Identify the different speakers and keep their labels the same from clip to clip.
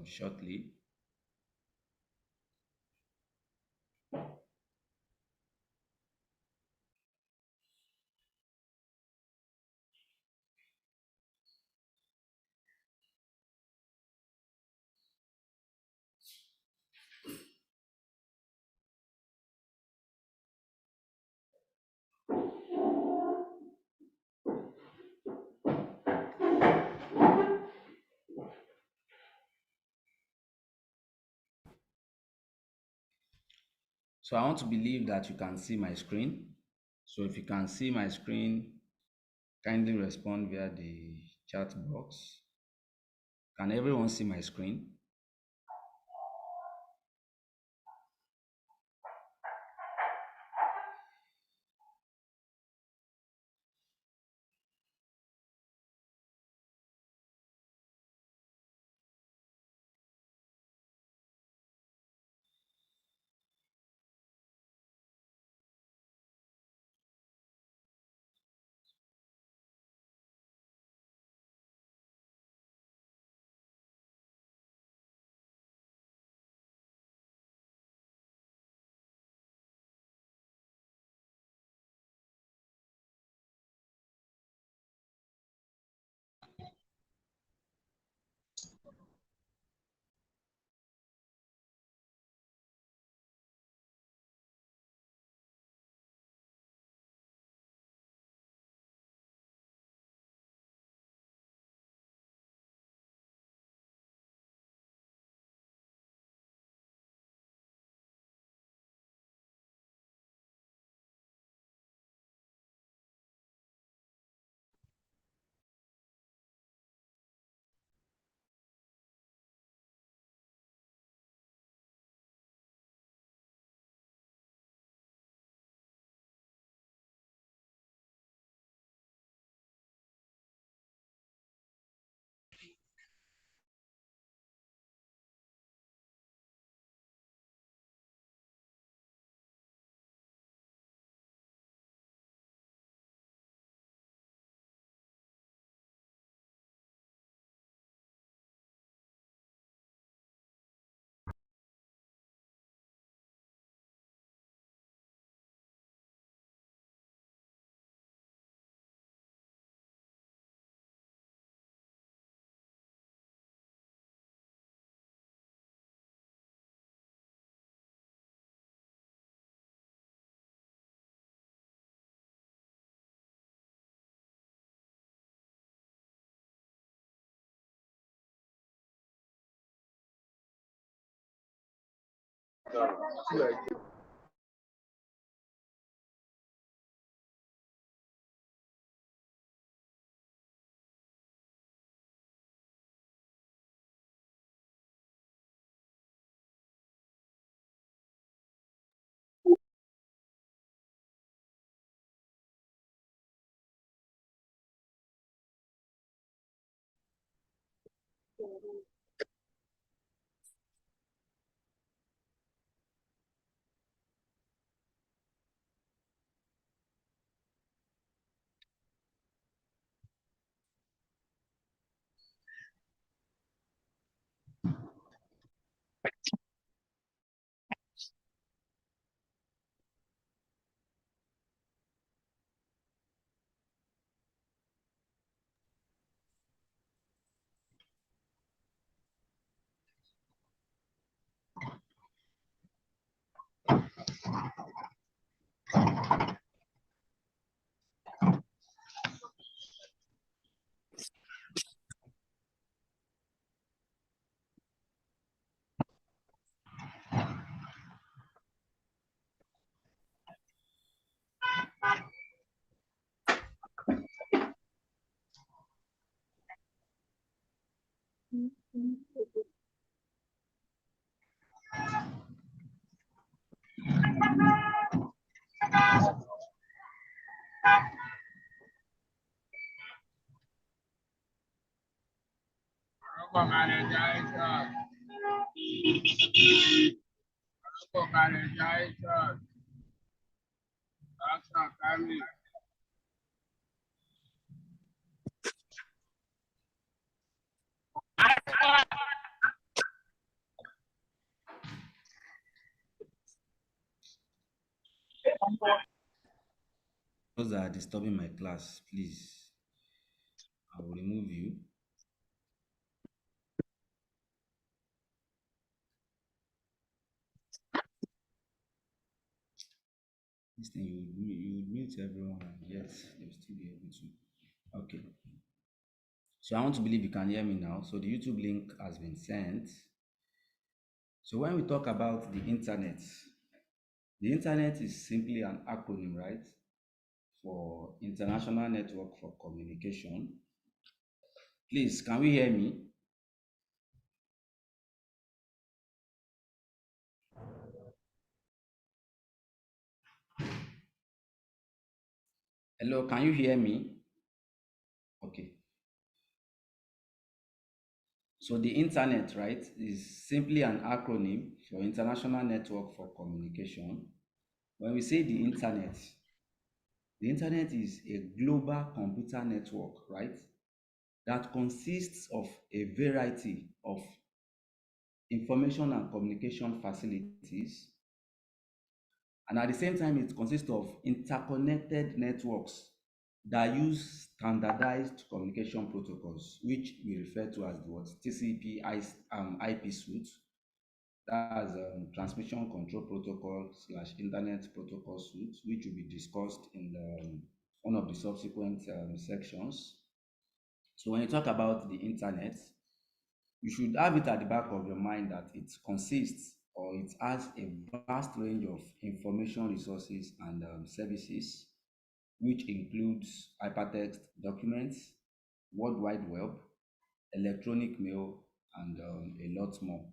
Speaker 1: shortly. So I want to believe that you can see my screen. So if you can see my screen, kindly respond via the chat box. Can everyone see my screen? Those that are disturbing my class, please, I will remove you. This thing you would mute everyone and yet they'll still be able to. Okay. So I want to believe you can hear me now. So the YouTube link has been sent. So when we talk about the internet is simply an acronym, right? For International Network for Communication. Please, can we hear me? Hello, can you hear me? Okay. So the internet, right, is simply an acronym for International Network for Communication. When we say the internet is a global computer network, right, that consists of a variety of information and communication facilities, and at the same time it consists of interconnected networks that use standardized communication protocols, which we refer to as the what TCP IP suite. That's transmission control protocol slash internet protocol suite, which will be discussed in one of the subsequent sections. So when you talk about the internet, you should have it at the back of your mind that it consists or it has a vast range of information resources and services, which includes hypertext documents, World Wide Web, electronic mail, and a lot more.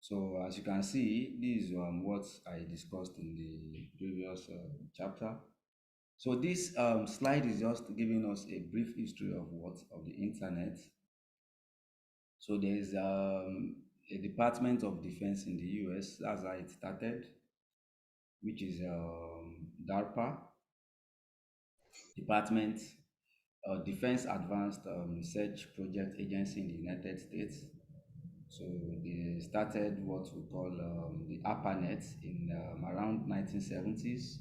Speaker 1: So as you can see, this is what I discussed in the previous chapter. So this slide is just giving us a brief history of what of the internet. So there is a Department of Defense in the US. That's how it started, which is DARPA, Department Defense Advanced Research Project Agency in the United States. So they started what we call the ARPANET in around 1970s.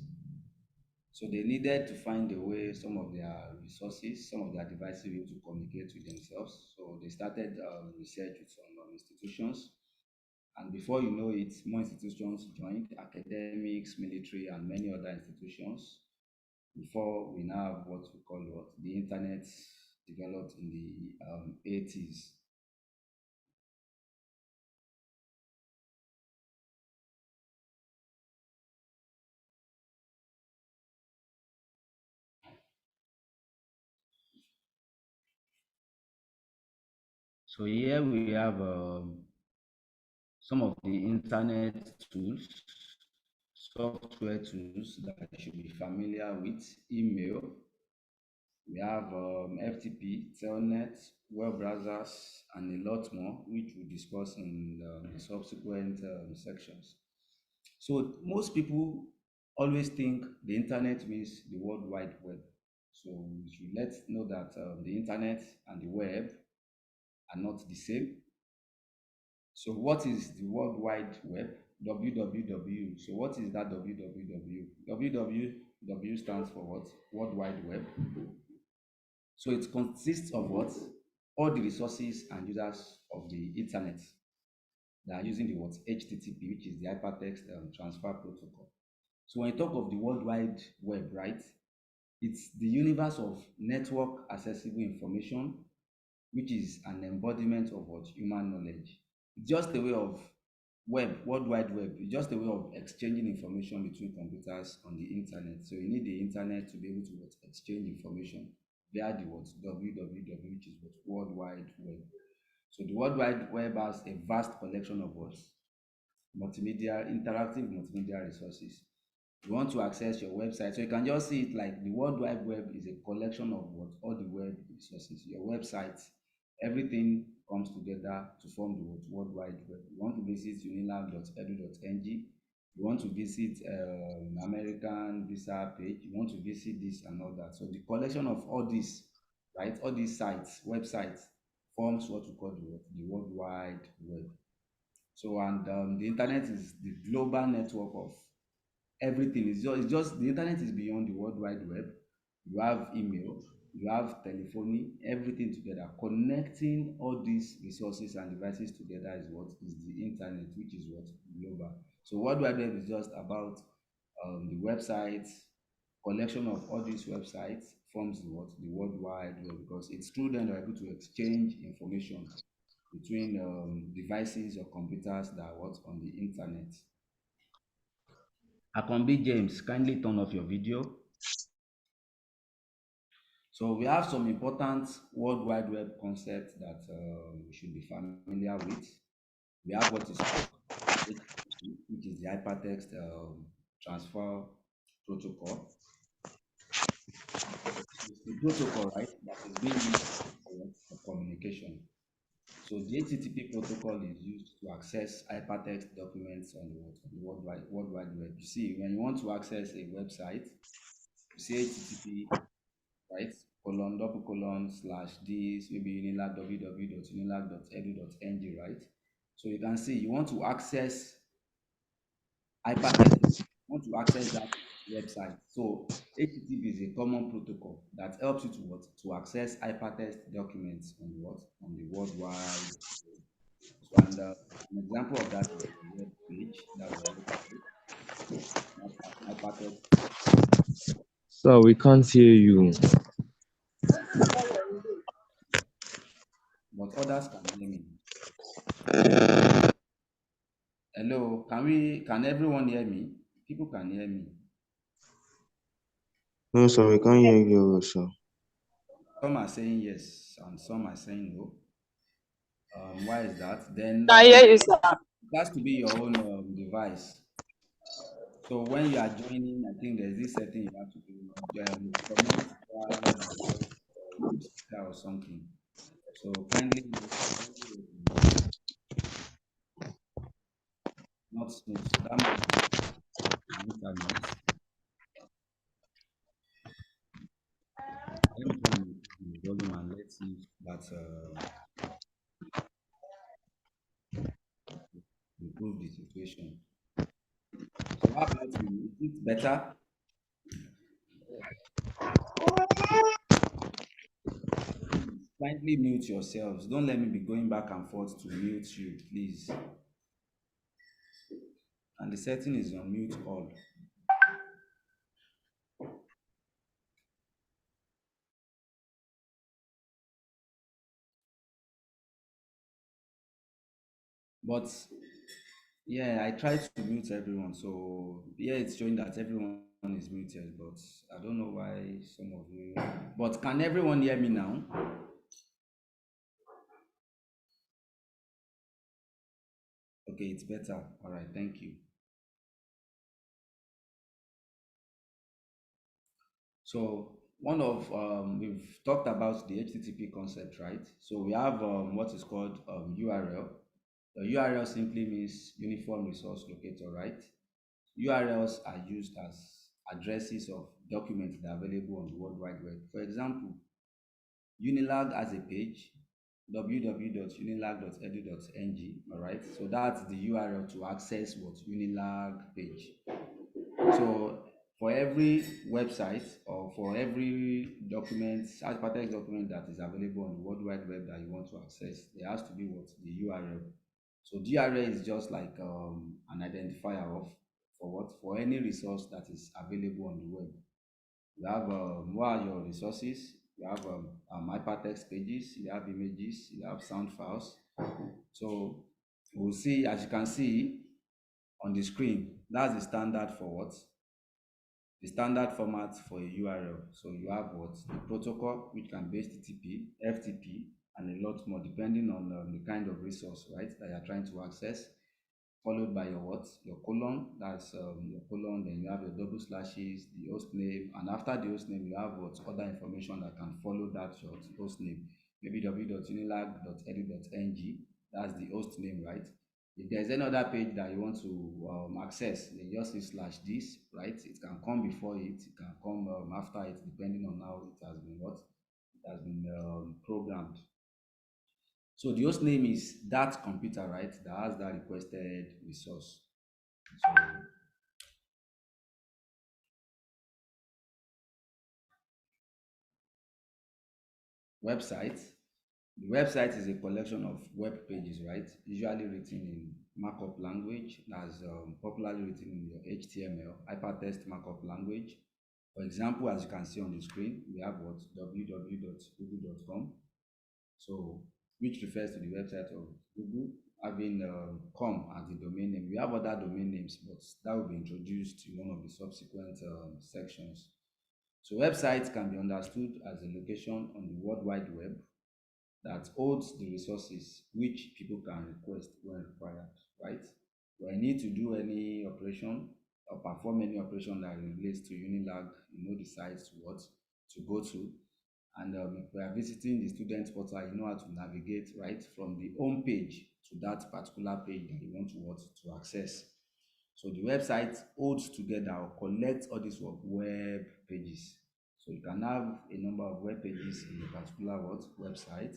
Speaker 1: So they needed to find a way some of their resources, some of their devices be able to communicate with themselves. So they started research with some institutions. And before you know it, more institutions joined, academics, military, and many other institutions. Before we now have what we call what the internet developed in the 80s. So here we have some of the internet tools, software tools that you should be familiar with, email. We have FTP, Telnet, web browsers, and a lot more, which we'll discuss in the subsequent sections. So most people always think the internet means the World Wide Web. So we should let's know that the internet and the web are not the same. So what is the World Wide Web? WWW. So what is that WWW? WWW stands for what? World Wide Web. So it consists of what? All the resources and users of the internet that are using the what? HTTP, which is the hypertext transfer protocol. So when you talk of the World Wide Web, right, it's the universe of network accessible information, which is an embodiment of what human knowledge. It's just a way of World Wide Web. It's just a way of exchanging information between computers on the internet. So you need the internet to be able to what, exchange information via the what www, which is what World Wide Web. So the World Wide Web has a vast collection of what multimedia, interactive multimedia resources. You want to access your website, so you can just see it like the World Wide Web is a collection of what all the web resources, your website, everything comes together to form the World Wide Web. You want to visit unilag.edu.ng, you want to visit American visa page, you want to visit this and all that. So the collection of all this, right, all these sites, websites, forms what we call the World Wide Web. So, and the internet is the global network of everything. It's just the internet is beyond the World Wide Web. You have email, you have telephony, everything together. Connecting all these resources and devices together is what is the internet, which is what global. So World Wide Web is just about the websites, collection of all these websites forms the World Wide Web, because it's through them they're able to exchange information between devices or computers that are what on the internet. Akombi James, kindly turn off your video. So we have some important World Wide Web concepts that we should be familiar with. We have what is called HTTP, which is the Hypertext Transfer Protocol. It's the protocol, right, that is being used for communication. So the HTTP protocol is used to access hypertext documents on the World Wide Web. You see, when you want to access a website, you say HTTP, right? Colon, double colon, slash this, maybe unilag www.unilag.edu.ng, right? So you can see you want to access hypertext, you want to access that website. So HTTP is a common protocol that helps you to what? To access hypertext documents on what? On the worldwide. So, and an example of that is the web page that we're looking at, hypertext,
Speaker 2: So we can't hear you.
Speaker 1: but others can hear me. Hello, can everyone hear me? People can hear me.
Speaker 3: No, sir, we can't hear you, sir.
Speaker 1: Some are saying yes, and some are saying no. Why is that? Then
Speaker 4: I hear you, sir.
Speaker 1: it has to be your own device. So when you are joining, I think there's this setting you have to do, connect via device speaker or something. So kindly not smooth. So that might be the internet. Let me try and increase the volume and let's see if that improve the situation. So how about you? Is it better? Kindly mute yourselves. Don't let me be going back and forth to mute you, please. And the setting is on mute all. But yeah, I tried to mute everyone. So yeah, it's showing that everyone is muted, but I don't know why some of you. But can everyone hear me now? Okay, it's better. All right, thank you. So one of we've talked about the HTTP concept, right? So we have what is called URL. The URL simply means Uniform Resource Locator, right? URLs are used as addresses of documents that are available on the World Wide Web. For example, Unilag has a page, www.unilag.edu.ng, all right? So that's the URL to access what Unilag page. So for every website or for every document, hypertext document that is available on the World Wide Web that you want to access, there has to be what? The URL. So DRL is just like an identifier of for what? For any resource that is available on the web. You have what are your resources? You have hypertext pages, you have images, you have sound files. So we'll see, as you can see on the screen, that's the standard for what? The standard format for a URL. So you have what? The protocol, which can be HTTP, FTP, and a lot more, depending on the kind of resource, right, that you're trying to access. Followed by your what? Your colon. That's your colon. Then you have your double slashes, the host name, and after the host name, you have what other information that can follow that your host name. Maybe www.unilag.edu.ng. That's the host name, right? If there's any other page that you want to access, then just say slash this, right? It can come before it can come after it, depending on how it has been what it has been programmed. So the host name is that computer, right? That has that requested resource. So website. The website is a collection of web pages, right? Usually written in markup language, that's popularly written in your HTML, hypertext markup language. For example, as you can see on the screen, we have what www.google.com. So, which refers to the website of Google, having com as the domain name. We have other domain names, but that will be introduced in one of the subsequent sections. So, websites can be understood as a location on the World Wide Web that holds the resources which people can request when required, right? When you need to do any operation or perform any operation that relates to Unilag, you know the sites to what to go to. And if we are visiting the student portal, you know how to navigate right from the home page to that particular page that you want to what to access. So the website holds together or collects all these web pages. So you can have a number of web pages in a particular what website.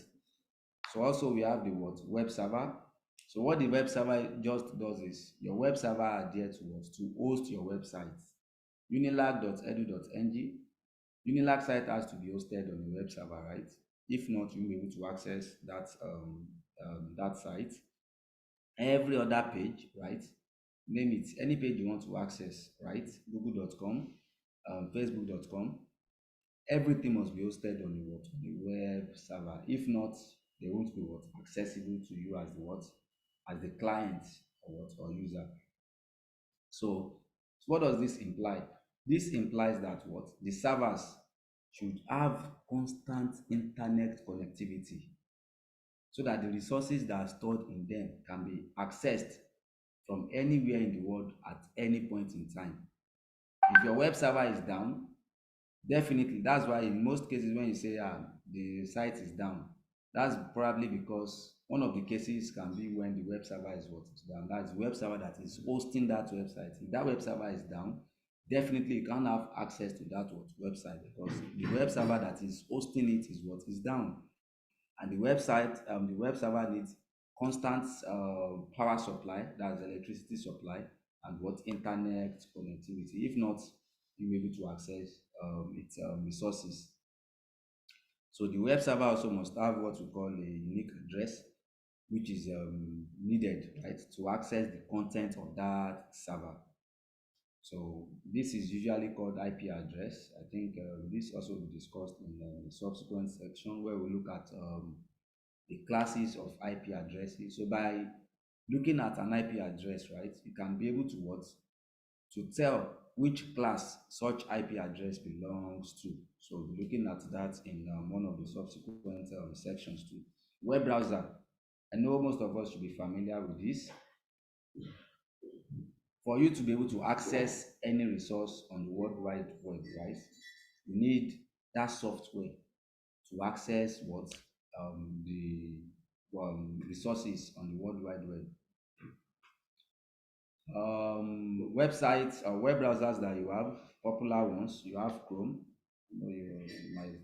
Speaker 1: So also we have the what web server. So what the web server just does is your web server are there to what to host your website. Unilag.edu.ng. Unilag site has to be hosted on the web server, right? If not, you'll be able to access that site. Every other page, right? Name it any page you want to access, right? Google.com, Facebook.com, everything must be hosted on the what on the web server. If not, they won't be what accessible to you as the what as the client or what or user. So what does this imply? This implies that what the servers should have constant internet connectivity so that the resources that are stored in them can be accessed from anywhere in the world at any point in time. If your web server is down, definitely, that's why in most cases when you say the site is down, that's probably because one of the cases can be when the web server is what is down. That's the web server that is hosting that website. If that web server is down, definitely you can't have access to that website because the web server that is hosting it is what is down. And the web server needs constant power supply, that's electricity supply, and what internet connectivity. If not, you'll be able to access its resources. So the web server also must have what we call a unique address, which is needed, right, to access the content of that server. So this is usually called IP address. I think this also will be discussed in the subsequent section where we look at the classes of IP addresses. So by looking at an IP address, right, you can be able to what to tell which class such IP address belongs to. So we're looking at that in one of the subsequent sections too. Web browser. I know most of us should be familiar with this. For you to be able to access any resource on the World Wide Web, right, you need that software to access what the resources on the World Wide Web. Websites or web browsers that you have, popular ones, you have Chrome. You might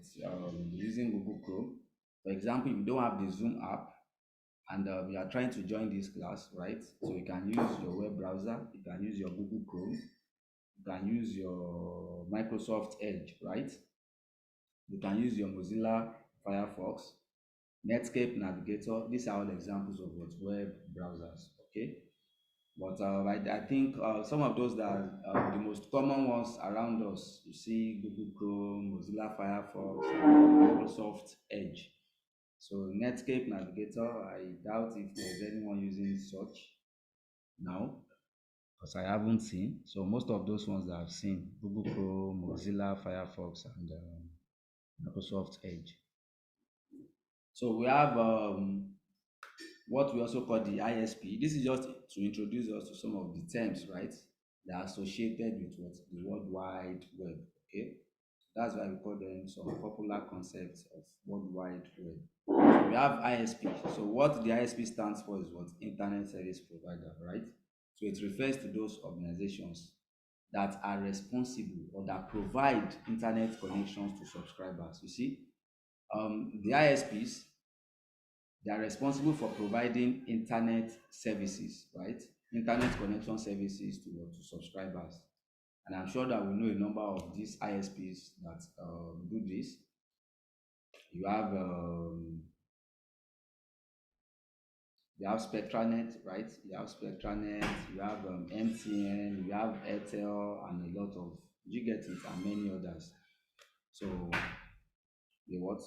Speaker 1: be using Google Chrome. For example, if you don't have the Zoom app and you are trying to join this class, right? So you can use your web browser, you can use your Google Chrome, you can use your Microsoft Edge, right? You can use your Mozilla Firefox, Netscape Navigator. These are all examples of what web browsers, okay? But I think some of those that are the most common ones around us, you see Google Chrome, Mozilla Firefox, and Microsoft Edge. So Netscape Navigator, I doubt if there's anyone using such now because I haven't seen. So most of those ones that I've seen, Google Chrome, Mozilla Firefox, and Microsoft Edge. So we have what we also call the ISP. This is just to introduce us to some of the terms, right, that are associated with what the World Wide Web. Okay, that's why we call them some popular concepts of World Wide Web. So we have ISP. So what the ISP stands for is what Internet Service Provider, right? So it refers to those organizations that are responsible or that provide internet connections to subscribers. You see, the ISPs They are responsible for providing internet services, right? Internet connection services to subscribers. And I'm sure that we know a number of these ISPs that do this. You have SpectraNet, right? You have SpectraNet, you have MTN, you have Airtel, and a lot of, you get it, and many others. So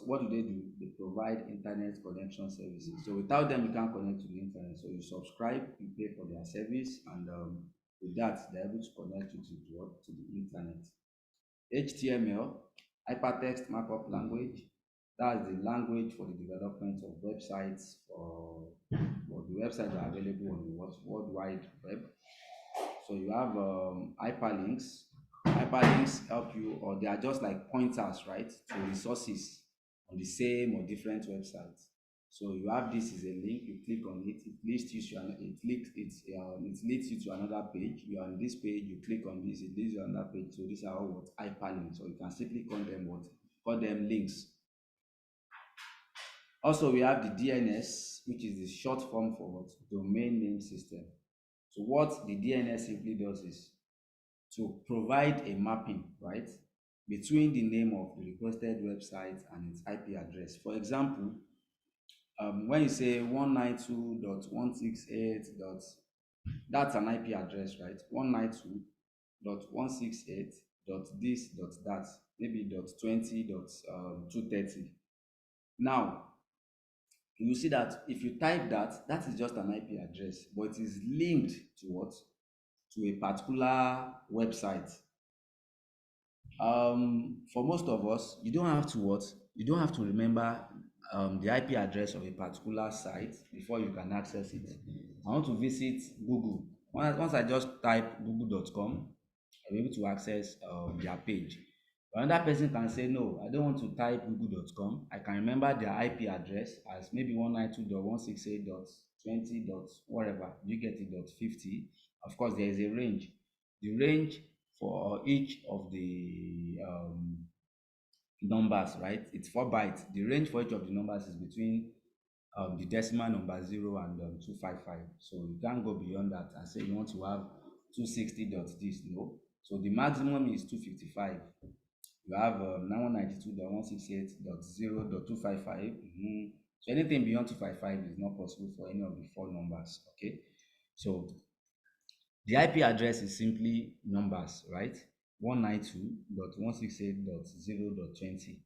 Speaker 1: what do they do? They provide internet connection services. So without them, you can't connect to the internet. So you subscribe, you pay for their service, and with that, they're able to connect you to the internet. HTML, hypertext markup language. That's the language for the development of websites, or the websites that are available on the World Wide Web. So you have hyperlinks. Hyperlinks help you, or they are just like pointers, right, to resources on the same or different websites. So you have, this is a link, you click on it, it leads you to it leads you to another page. You are on this page, you click on this, it leads you to another page. So these are all what hyperlinks. So you can simply call them links. Also, we have the DNS, which is the short form for what? Domain name system. So what the DNS simply does is to provide a mapping, right, between the name of the requested website and its IP address. For example, when you say 192.168. That's an IP address, right? 192.168. This dot that, maybe dot 20 dot 230. Now you see that if you type that, that is just an IP address, but it is linked to what? To a particular website. For most of us, you don't have to what? You don't have to remember the IP address of a particular site before you can access it. I want to visit Google. Once I just type google.com, I'll be able to access their page. But another person can say, no, I don't want to type google.com. I can remember their IP address as maybe 192.168.20. Whatever, you get it, .50. Of course, there is a range. The range for each of the numbers, right? It's 4 bytes. The range for each of the numbers is between the decimal number 0 and 255. So you can't go beyond that and say you want to have 260 dot this. No. So the maximum is 255. You have 992.168.0.255. So anything beyond 255 is not possible for any of the 4 numbers. Okay. So the IP address is simply numbers, right? 192.168.0.20.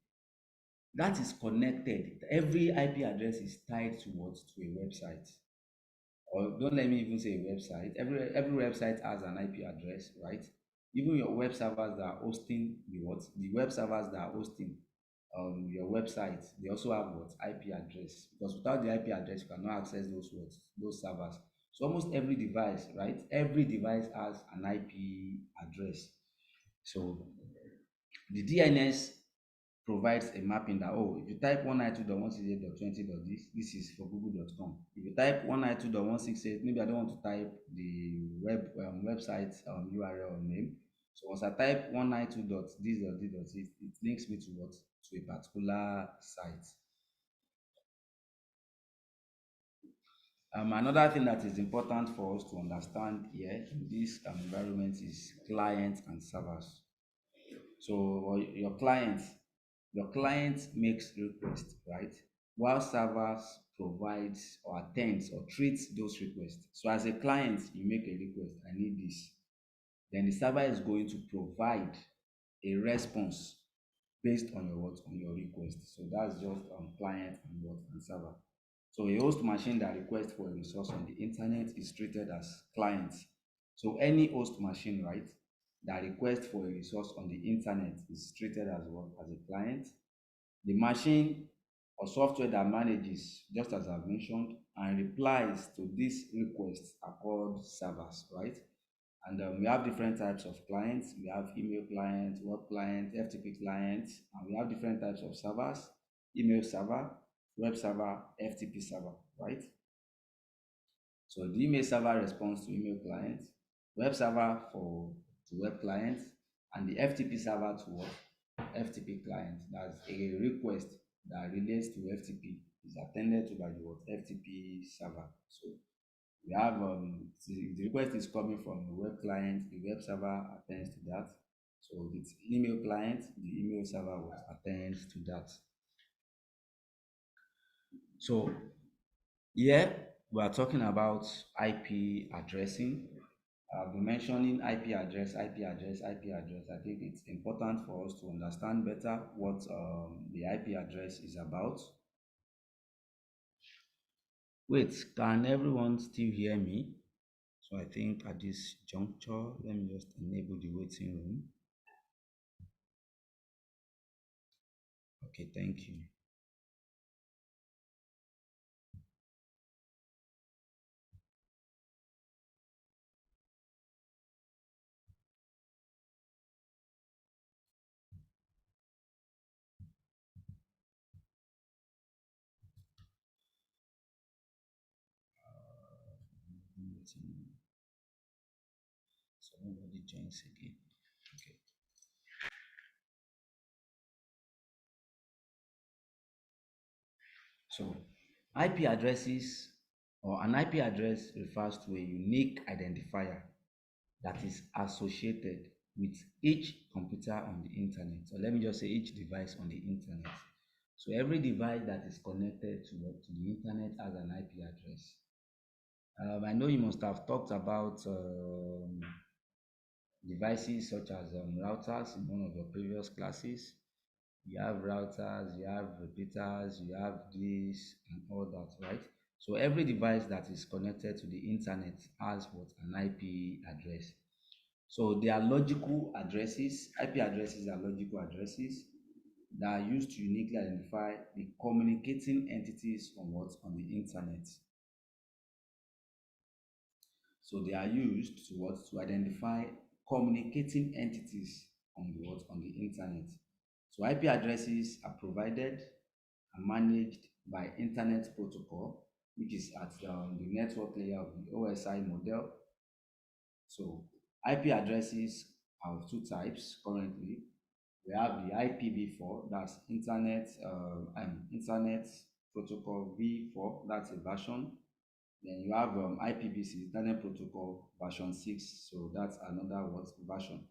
Speaker 1: That is connected. Every IP address is tied towards to a website. Or don't let me even say a website. Every website has an IP address, right? Even your web servers that are hosting the web servers that are hosting your website, they also have what? IP address. Because without the IP address, you cannot access those servers. So almost every device, right? Every device has an IP address. So the DNS provides a mapping that, oh, if you type 192.168.20. This is for google.com. If you type 192.168, maybe I don't want to type the website URL name. So once I type 192.this.this.this, it links me to what? To a particular site. Another thing that is important for us to understand here in this environment is clients and servers. So your client makes requests, right? While servers provides or attends or treats those requests. So as a client, you make a request, I need this. Then the server is going to provide a response based on your request. So that's just client and server. So a host machine that requests for a resource on the internet is treated as client. So any host machine, right, that requests for a resource on the internet is treated as what? As a client. The machine or software that manages, just as I've mentioned, and replies to these requests are called servers, right? And we have different types of clients. We have email client, web client, FTP client, and we have different types of servers: email server, web server, FTP server, right? So the email server responds to email client, web server to web client, and the FTP server to what? FTP client. That's a request that relates to FTP. is attended to by the what FTP server. So we have the request is coming from the web client, the web server attends to that. So it's email client, the email server will attend to that. So here we are talking about IP addressing. I've been mentioning IP address, IP address, IP address. I think it's important for us to understand better what the IP address is about. Wait, can everyone still hear me? So I think at this juncture, let me just enable the waiting room. Okay, thank you. Waiting room. So nobody joins again. Okay. So IP addresses or an IP address refers to a unique identifier that is associated with each computer on the internet. So let me just say each device on the internet. So every device that is connected to the internet has an IP address. I know you must have talked about devices such as routers in one of your previous classes. You have routers, you have repeaters, you have this and all that, right? So every device that is connected to the internet has what an IP address. So they are logical addresses. IP addresses are logical addresses that are used to uniquely identify the communicating entities on what on the internet. So they are used to what to identify communicating entities on the what on the internet. So IP addresses are provided and managed by Internet Protocol, which is at the network layer of the OSI model. So IP addresses are of two types currently. We have the IPv4, that's Internet Protocol v4, that's a version. Then you have IPv6, Internet Protocol version 6, so that's another what version.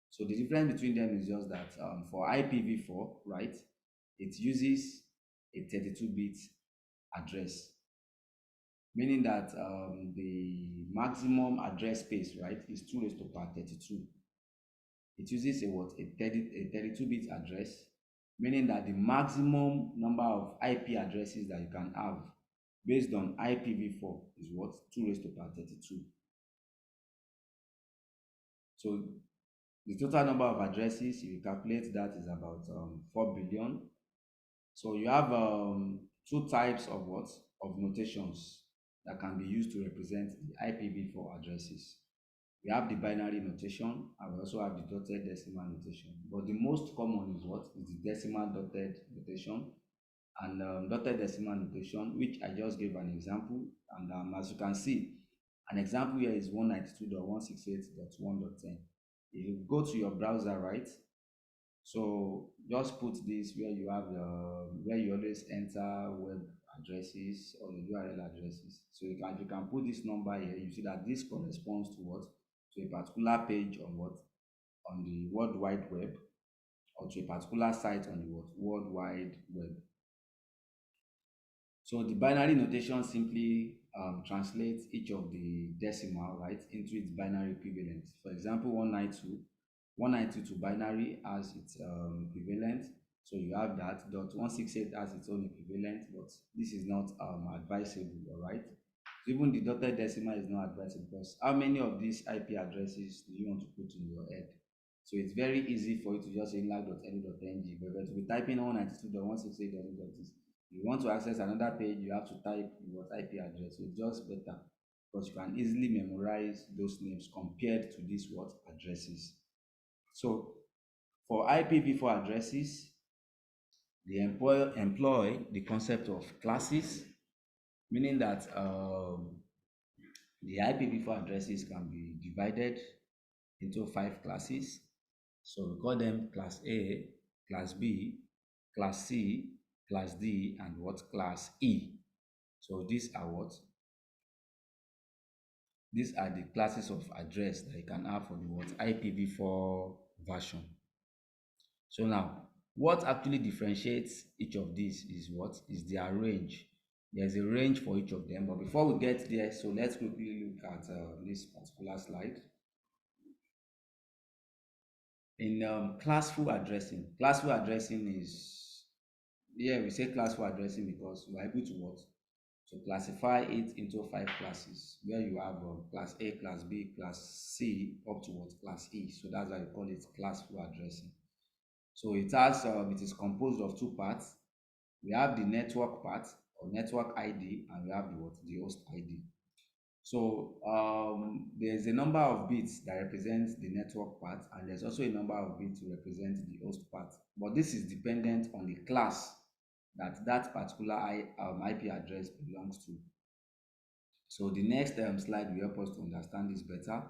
Speaker 1: So the difference between them is just that for IPv4, right, it uses a 32-bit address, meaning that the maximum address space, right, is 2 raised to power 32. It uses a what a 32-bit address, meaning that the maximum number of IP addresses that you can have based on IPv4 is what 2 raised to power 32. So the total number of addresses, if you calculate that, is about 4 billion. So you have two types of what of notations that can be used to represent the IPv4 addresses. We have the binary notation and we also have the dotted decimal notation. But the most common is what is the decimal dotted notation and dotted decimal notation, which I just gave an example. And as you can see, an example here is 192.168.1.10. If you go to your browser, right, so just put this where you have the where you always enter web addresses or the URL addresses. So you can put this number here. You see that this corresponds to what to a particular page on what on the World Wide Web or to a particular site on the what World Wide Web. So the binary notation simply translates each of the decimal right into its binary equivalent. For example, 192 to binary has its equivalent. So you have that. Dot 168 has its own equivalent, but this is not advisable, all right? So even the dotted decimal is not advisable because how many of these IP addresses do you want to put in your head? So it's very easy for you to just say lag.any.ng, but to be typing 192.168.1.this, you want to access another page, you have to type your IP address. So it's just better because you can easily memorize those names compared to these what addresses. So for IPv4 addresses, they employ the concept of classes, meaning that the IPv4 addresses can be divided into 5 classes. So we call them class A, class B, class C, class D, and what? Class E. So these are what? These are the classes of address that you can have for the what? IPv4 version. So now, what actually differentiates each of these is what? Is their range. There's a range for each of them. But before we get there, so let's quickly look at this particular slide. In classful addressing, classful addressing is, yeah, we say classful addressing because we're able to what? To classify it into 5 classes, where you have class A, class B, class C, up to what? Class E. So that's why we call it classful addressing. So it is composed of 2 parts. We have the network part or network ID, and we have the what? The host ID. So there's a number of bits that represent the network part, and there's also a number of bits to represent the host part. But this is dependent on the class that particular IP address belongs to. So the next slide will help us to understand this better.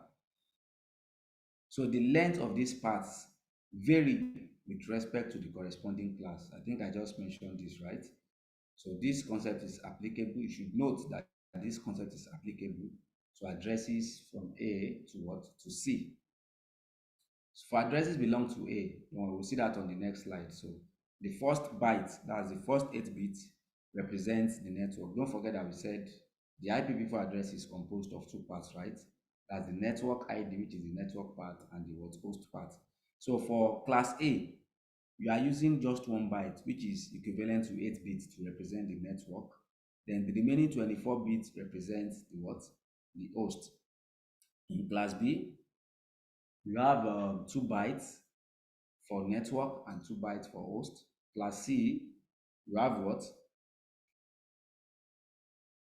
Speaker 1: So the length of these parts vary with respect to the corresponding class. I think I just mentioned this, right? So this concept is applicable. You should note that this concept is applicable to addresses from A to what? To C. So for addresses belong to A, we'll see that on the next slide. So the first byte, that's the first 8 bits, represents the network. Don't forget that we said the IPv4 address is composed of 2 parts, right? That's the network ID, which is the network part, and the what? Host part. So for class A, you are using just 1 byte, which is equivalent to 8 bits to represent the network. Then the remaining 24 bits represents the what? The host. In class B, you have 2 bytes for network and 2 bytes for host. Class C, you have what?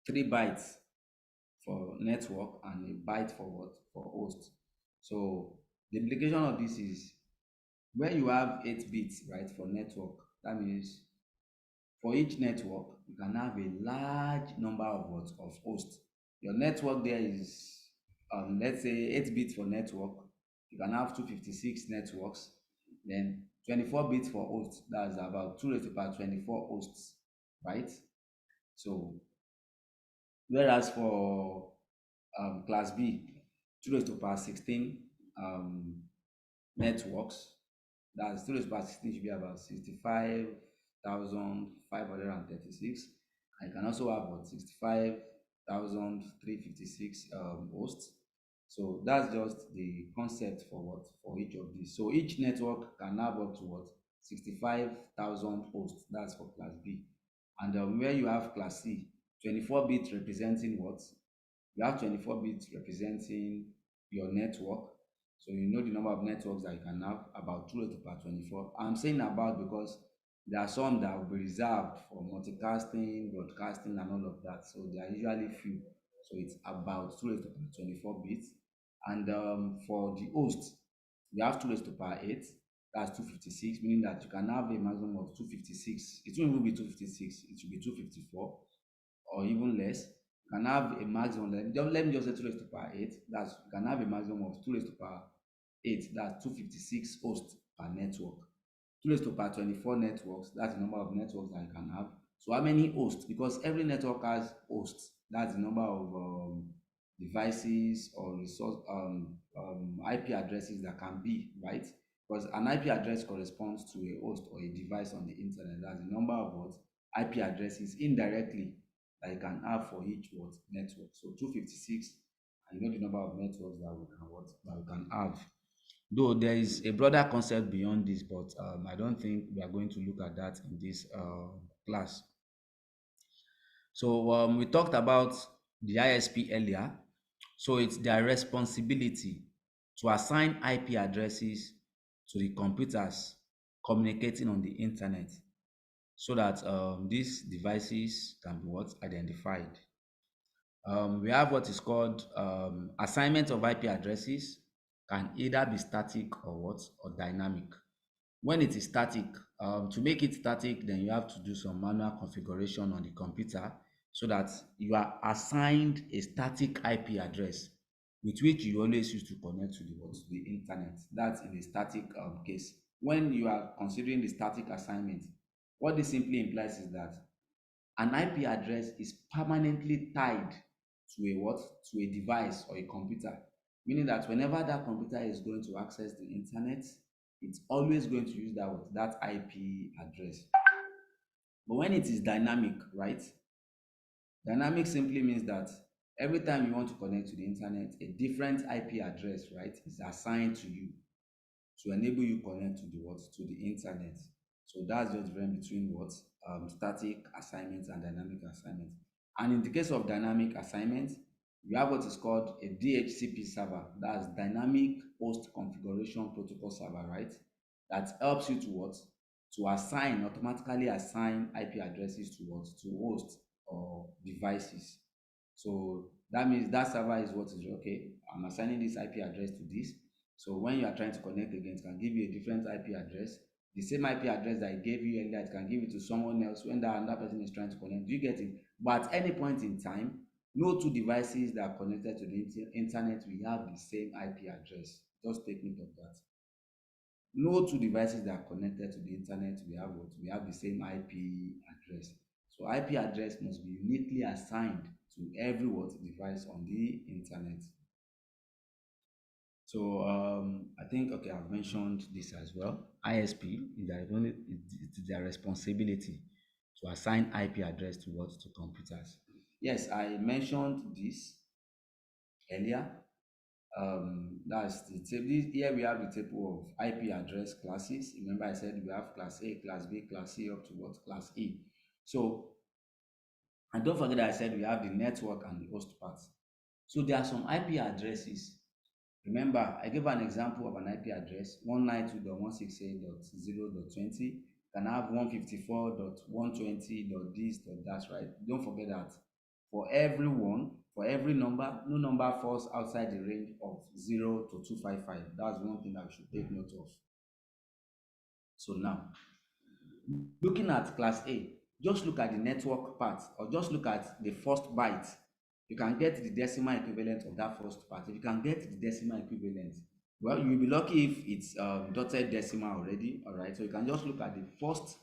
Speaker 1: 3 bytes for network and a byte for what? For host. So the implication of this is when you have 8 bits, right, for network, that means for each network, you can have a large number of what? Of hosts. Your network there is, let's say 8 bits for network. You can have 256 networks. Then 24 bits for hosts. That's about 2 raised to the power 24 hosts, right? So, whereas for class B, 2 raised to the power 16 networks. That's 2 raised to the power 16 should be about 65,536. And you can also have about 65,356 hosts. So that's just the concept for what? For each of these. So each network can have up to what? 65,000 hosts. That's for class B. And where you have class C, 24 bits representing what? You have 24 bits representing your network. So you know the number of networks that you can have, about 2 raised to the power 24. I'm saying about because there are some that will be reserved for multicasting, broadcasting, and all of that. So they are usually few. So it's about 2 raised to the power 24 bits. And for the host, you have 2 raised to the power 8. That's 256, meaning that you can have a maximum of 256. It won't even be 256, it will be 254 or even less. You can have a maximum, let me just say 2 raised to the power 8. That's, you can have a maximum of 2 raised to the power 8. That's 256 hosts per network. 2 raised to the power 24 networks. That's the number of networks that you can have. So how many hosts? Because every network has hosts. That's the number of devices or resource IP addresses that can be, right? Because an IP address corresponds to a host or a device on the internet. That's the number of what? IP addresses indirectly that you can have for each what? Network. So 256, and you know the number of networks that we can what? That we can have. Though there is a broader concept beyond this, but I don't think we are going to look at that in this class. So we talked about the ISP earlier. So it's their responsibility to assign IP addresses to the computers communicating on the internet so that these devices can be what? Identified. We have what is called assignment of IP addresses can either be static or what? Or dynamic. When it is static, to make it static, then you have to do some manual configuration on the computer so that you are assigned a static IP address with which you always use to connect to the what? To the internet. That's in a static case. When you are considering the static assignment, What this simply implies is that an IP address is permanently tied to a what? To a device or a computer. Meaning that whenever that computer is going to access the internet, it's always going to use that IP address. But when it is dynamic, right? Dynamic simply means that every time you want to connect to the internet, a different IP address, right, is assigned to you to enable you connect to the what? To the internet. So that's just the difference between what? Static assignments and dynamic assignments. And in the case of dynamic assignments, you have what is called a DHCP server. That's Dynamic Host Configuration Protocol server, right? That helps you to what? To automatically assign IP addresses to what? To hosts or devices. So that means that server is what is okay. I'm assigning this IP address to this. So when you are trying to connect again, it can give you a different IP address. The same IP address that I gave you earlier, it can give it to someone else when that another person is trying to connect. Do you get it? But at any point in time, no two devices that are connected to the internet will have the same IP address. Just take note of that. No two devices that are connected to the internet will have what? We have the same IP address. So IP address must be uniquely assigned to every what device on the internet. So I think okay, I've mentioned this as well. ISP is it's their responsibility to assign IP address to what? To computers. Yes, I mentioned this earlier. That's the table. Here we have the table of IP address classes. Remember I said we have class A, class B, class C up to what? Class E. So, and don't forget that I said we have the network and the host parts. So there are some IP addresses. Remember, I gave an example of an IP address 192.168.0.20. Can have 154.120.this.that, right? Don't forget that. For every one, for every number, no number falls outside the range of 0 to 255. That's one thing that we should take note of. So now, looking at class A, just look at the network part or just look at the first byte. You can get the decimal equivalent of that first part. If you can get the decimal equivalent, well, you'll be lucky if it's dotted decimal already. All right, so you can just look at the first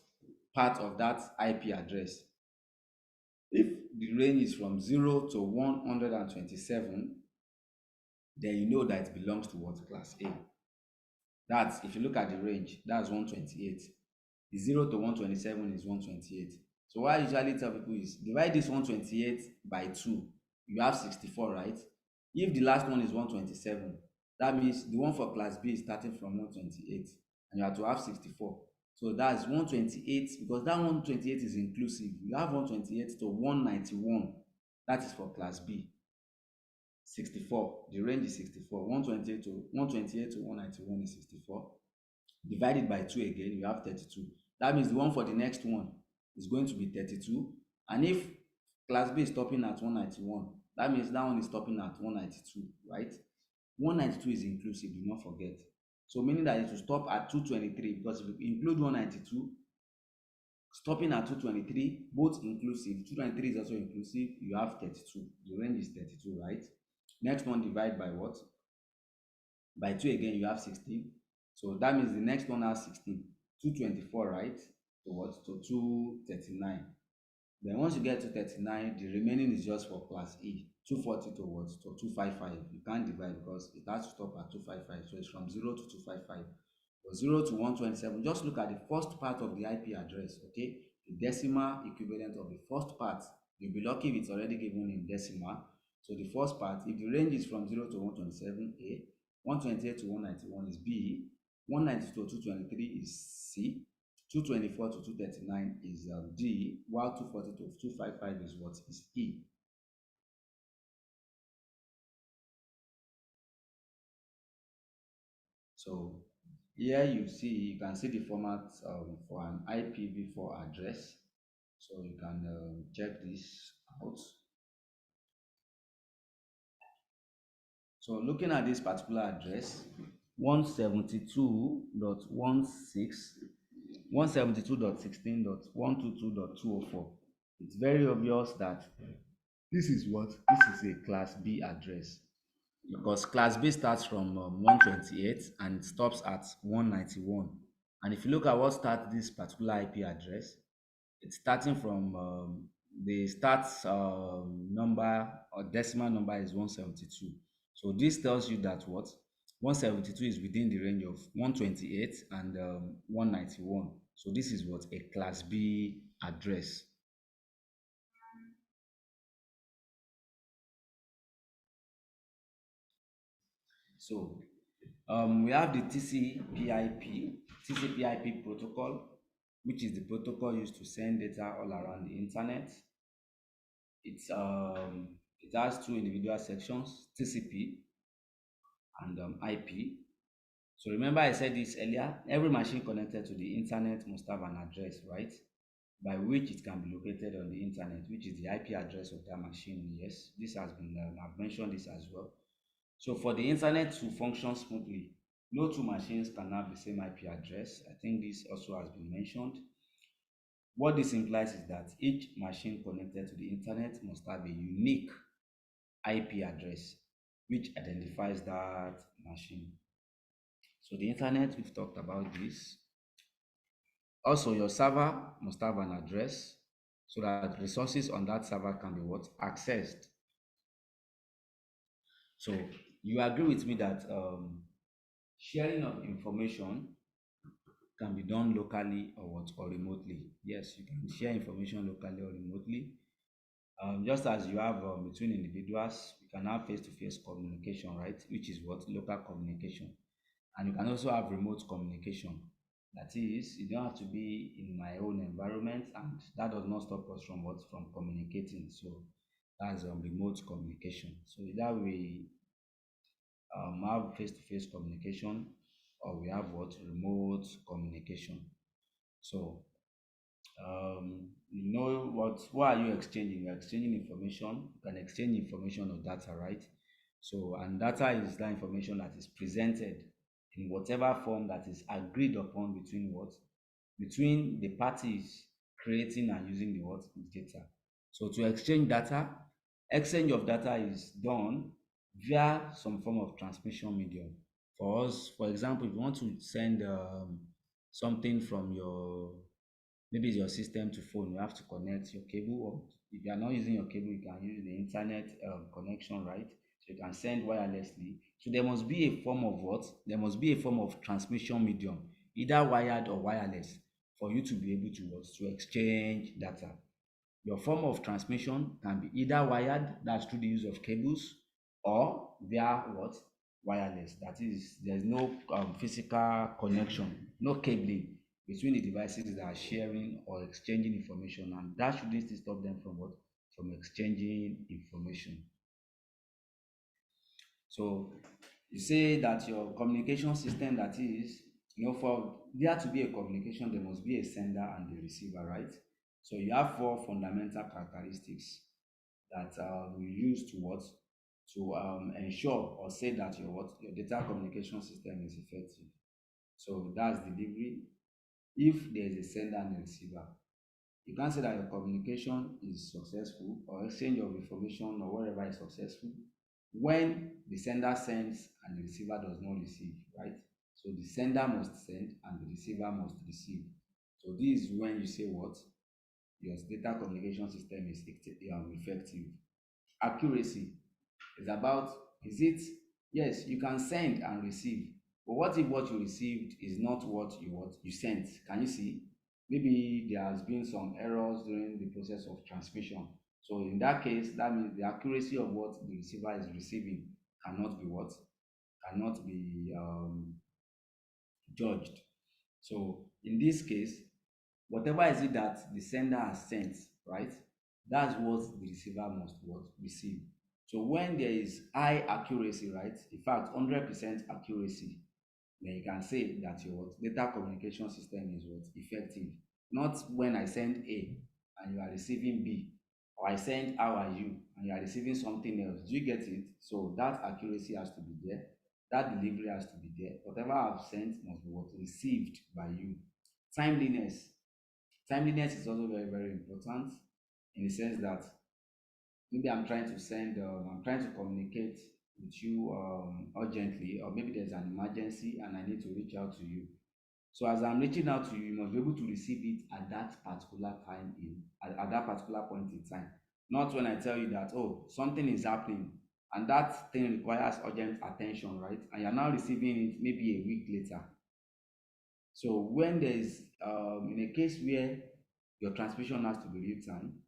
Speaker 1: part of that IP address. If the range is from 0 to 127, then you know that it belongs to what? Class A. That's, if you look at the range, that's 128. The 0 to 127 is 128. So what I usually tell people is divide this 128 by 2. You have 64, right? If the last one is 127, that means the one for class B is starting from 128 and you have to have 64. So that's 128 because that 128 is inclusive. You have 128 to 191. That is for class B. 64. The range is 64. 128 to 191 is 64. Divided by 2 again, you have 32. That means the one for the next one is going to be 32. And if class B is stopping at 191, that means that one is stopping at 192, right? 192 is inclusive, do not forget. So meaning that it will stop at 223 because if you include 192, stopping at 223, both inclusive. 223 is also inclusive, you have 32. The range is 32, right? Next one, divide by what? By 2 again, you have 16. So that means the next one has 16. 224, right? To what? To 239. Then once you get to 39, the remaining is just for class E. 240 to what? To 255. You can't divide because it has to stop at 255. So it's from 0 to 255. From 0 to 127. Just look at the first part of the IP address, okay? The decimal equivalent of the first part. You'll be lucky if it's already given in decimal. So the first part, if the range is from 0 to 127, A, 128 to 191 is B, 192 to 223 is C, 224 to 239 is D, while 240 to 255 is what? Is E. So here you can see the format for an IPv4 address. So you can check this out. So looking at this particular address, 172.16.122.204, it's very obvious that this is what? This is a class B address because class B starts from 128 and it stops at 191. And if you look at what starts this particular IP address, It's starting from the start number or decimal number is 172. So this tells you that what 172 is within the range of 128 and 191. So this is what a class B address. So we have the TCP/IP protocol, which is the protocol used to send data all around the internet. It has two individual sections, TCP and IP. So remember I said this earlier, every machine connected to the internet must have an address, right? By which it can be located on the internet, which is the IP address of that machine. Yes, this has been, I've mentioned this as well. So for the internet to function smoothly, no two machines can have the same IP address. I think this also has been mentioned. What this implies is that each machine connected to the internet must have a unique IP address which identifies that machine. So the internet, we've talked about this. Also, your server must have an address so that resources on that server can be what? Accessed. So you agree with me that sharing of information can be done locally or what or remotely. Yes, you can share information locally or remotely. Just as you have between individuals, you can have face-to-face communication, right? Which is what local communication, and you can also have remote communication. That is, you don't have to be in my own environment, and that does not stop us from what from communicating. So that's remote communication. So either we have face-to-face communication, or we have what remote communication. So you know what are you exchanging? You're exchanging information. You can exchange information or data, right? So and data is that information that is presented in whatever form that is agreed upon between what between the parties creating and using the what the data. So to exchange data, exchange of data is done via some form of transmission medium. For us, for example, if you want to send something from your maybe it's your system to phone, you have to connect your cable, or if you are not using your cable, you can use the internet connection, right? So you can send wirelessly. So there must be a form of what? There must be a form of transmission medium, either wired or wireless, for you to be able to what? To exchange data. Your form of transmission can be either wired, that's through the use of cables, or via what? Wireless. That is, there's no physical connection, no cabling between the devices that are sharing or exchanging information, and that shouldn't still stop them from what? From exchanging information. So you say that your communication system, that is, for there to be a communication, there must be a sender and a receiver, right? So you have four fundamental characteristics that we use to what? To ensure or say that your what? Your data communication system is effective. So that's delivery. If there is a sender and a receiver, you can't say that your communication is successful or exchange of information or whatever is successful when the sender sends and the receiver does not receive, right? So the sender must send and the receiver must receive. So this is when you say what? Your data communication system is effective. Accuracy is about, is it, yes, you can send and receive, but what if what you received is not what you sent? Can you see? Maybe there has been some errors during the process of transmission. So in that case, that means the accuracy of what the receiver is receiving cannot be what cannot be judged. So in this case, whatever is it that the sender has sent, right? That's what the receiver must what receive. So when there is high accuracy, right? In fact, 100% accuracy, then you can say that your data communication system is what effective. Not when I send A and you are receiving B, or I send how are you and you are receiving something else. Do you get it? So that accuracy has to be there. That delivery has to be there. Whatever I've sent must be what received by you. Timeliness. Timeliness is also very, very important in the sense that maybe I'm trying to communicate with you urgently, or maybe there's an emergency and I need to reach out to you. So as I'm reaching out to you, you must be able to receive it at that particular time at that particular point in time. Not when I tell you that, oh, something is happening and that thing requires urgent attention, right? And you're now receiving it maybe a week later. So when there is in a case where your transmission has to be real time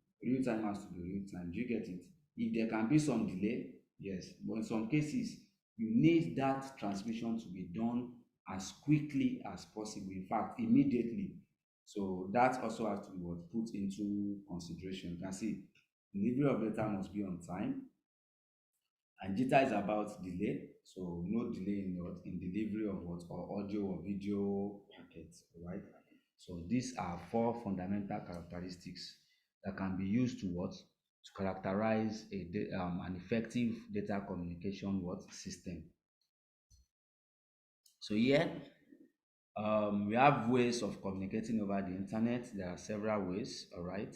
Speaker 1: has to be real time. Do you get it? If there can be some delay, yes, but in some cases you need that transmission to be done as quickly as possible. In fact, immediately. So that also has to be what put into consideration. You can see delivery of data must be on time, and jitter is about delay, so no delay in what in delivery of what or audio or video packets, right? So these are four fundamental characteristics that can be used to what to characterize an effective data communication what system. So here we have ways of communicating over the internet. There are several ways, all right?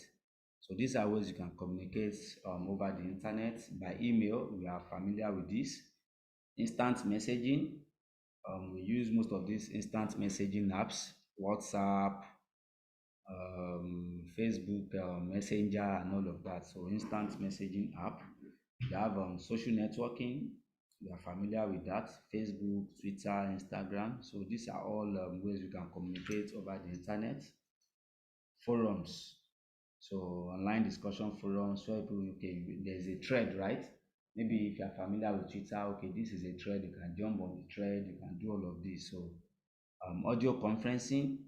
Speaker 1: So these are ways you can communicate over the internet. By email, we are familiar with this. Instant messaging, we use most of these instant messaging apps, WhatsApp, Facebook, Messenger, and all of that. So instant messaging app. We have social networking. We are familiar with that. Facebook, Twitter, Instagram. So these are all ways we can communicate over the internet. Forums. So online discussion forums where people, okay, there's a thread, right? Maybe if you're familiar with Twitter, okay, this is a thread, you can jump on the thread, you can do all of this. So audio conferencing,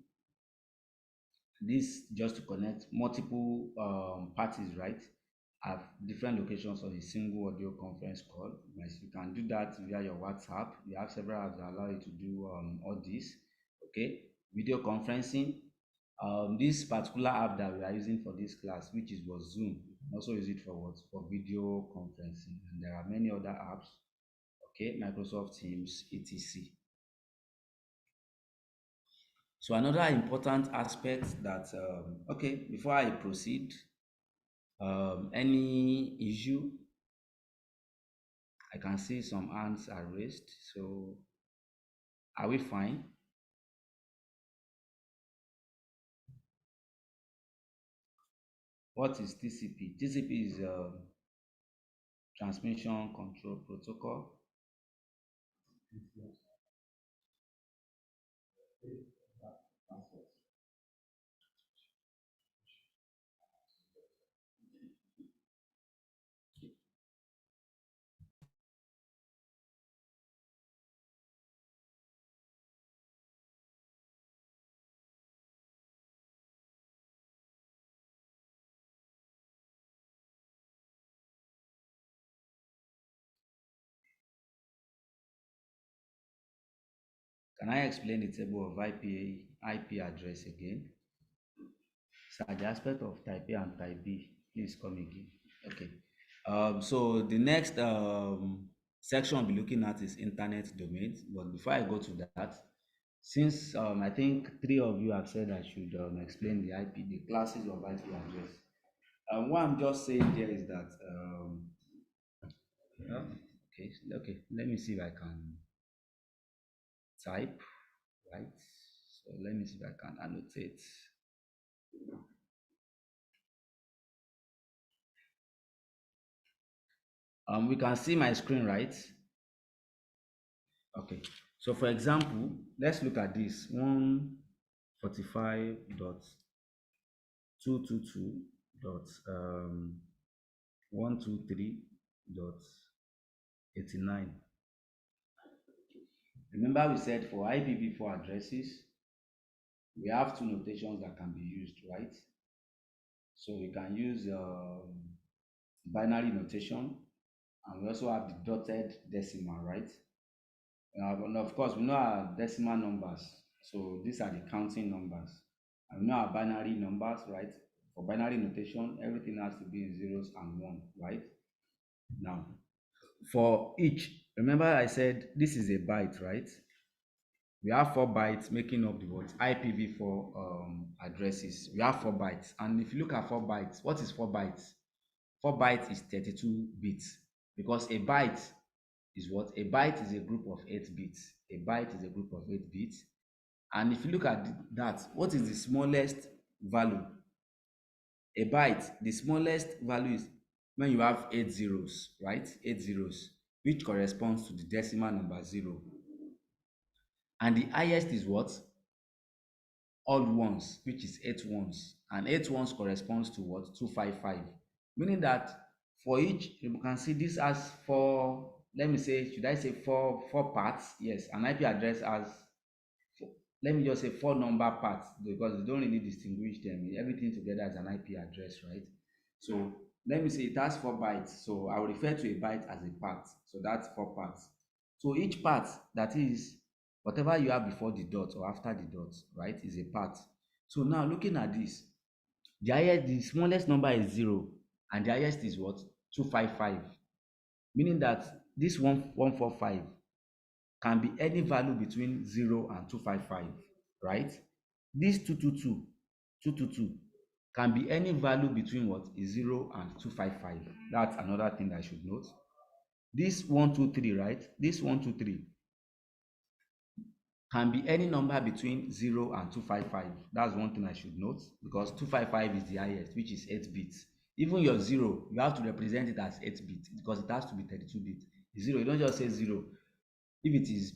Speaker 1: this just to connect multiple parties, right? At different locations on a single audio conference call. Yes, you can do that via your WhatsApp. You have several apps that allow you to do all this. Okay, video conferencing. This particular app that we are using for this class, which is was Zoom, you can also use it for what for video conferencing, and there are many other apps. Okay, Microsoft Teams, etc. So another important aspect that okay, before I proceed, any issue, I can see some hands are raised. So are we fine? What is TCP? TCP is transmission control protocol. Can I explain the table of IP address again? So the aspect of type A and type B, please come again. Okay. So the next section I'll be looking at is internet domains. But before I go to that, since I think three of you have said I should explain the classes of IP address. What I'm just saying there is that yeah, okay, let me see if I can type, right? So let me see if I can annotate. We can see my screen, right? Okay. So for example, let's look at this 145.222 dot 123.89. Remember we said for IPv4 addresses, we have two notations that can be used, right? So we can use binary notation, and we also have the dotted decimal, right? And of course, we know our decimal numbers. So these are the counting numbers. And we know our binary numbers, right? For binary notation, everything has to be in zeros and one, right? Now, for each, remember I said this is a byte, right? We have 4 bytes making up the what IPv4 addresses. We have 4 bytes, and if you look at 4 bytes, what is 4 bytes? 4 bytes is 32 bits, because a byte is what? A byte is a group of 8 bits. A byte is a group of 8 bits. And if you look at that, what is the smallest value? A byte, the smallest value is when you have 8 zeros, right? 8 zeros, which corresponds to the decimal number 0. And the highest is what? Odd ones, which is 8 ones. And 8 ones corresponds to what? 255. Meaning that for each, you can see this has four, let me say, should I say four parts? Yes, an IP address has let me just say 4 number parts, because they don't really distinguish them. Everything together is an IP address, right? So let me say it has 4 bytes. So I will refer to a byte as a part. So that's 4 parts. So each part, that is whatever you have before the dot or after the dot, right, is a part. So now looking at this, the smallest number is 0, and the highest is what? 255. Meaning that this 145 can be any value between 0 and 255, right? This 222 can be any value between what is 0 and 255. That's another thing I should note. This 123, right? This 123 can be any number between 0 and 255. That's one thing I should note, because 255 is the highest, which is 8 bits. Even your 0, you have to represent it as 8 bits, because it has to be 32 bits. 0, you don't just say 0. If it is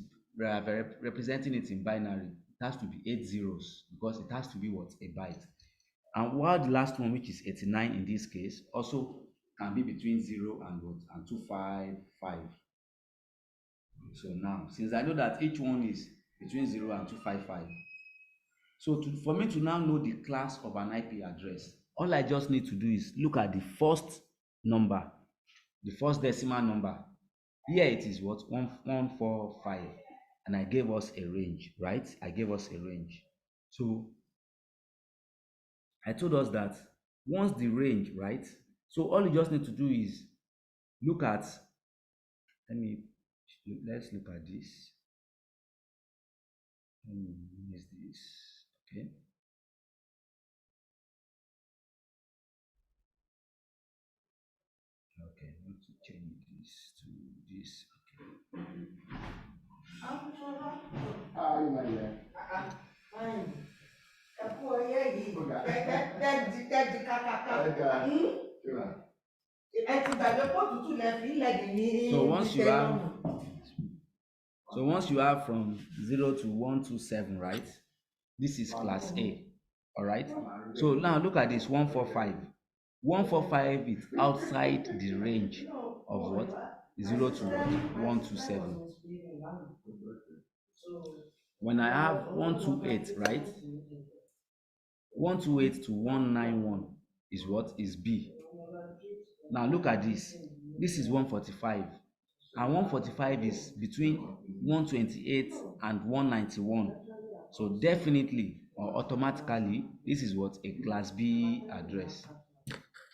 Speaker 1: representing it in binary, it has to be 8 zeros, because it has to be what? A byte. And while the last one, which is 89 in this case, also can be between 0 and what? And 255. So now, since I know that each one is between 0 and 255, so for me to now know the class of an IP address, all I just need to do is look at the first number, the first decimal number. Here it is what? 145. And I gave us a range, right? I gave us a range. So I told us that once the range, right? So all you just need to do is look at, let me, let's look at this. Let me use this, okay? Okay, I want to change this to this, okay. Ah, you like that? Fine. So once you have from 0 to 127, right? This is class A. All right. So now look at this 145. 145 is outside the range of what? 0 to what? 127. When I have 128, right? 128 to 191 is what? Is B. Now look at this. This is 145. And 145 is between 128 and 191. So definitely or automatically, this is what? A class B address.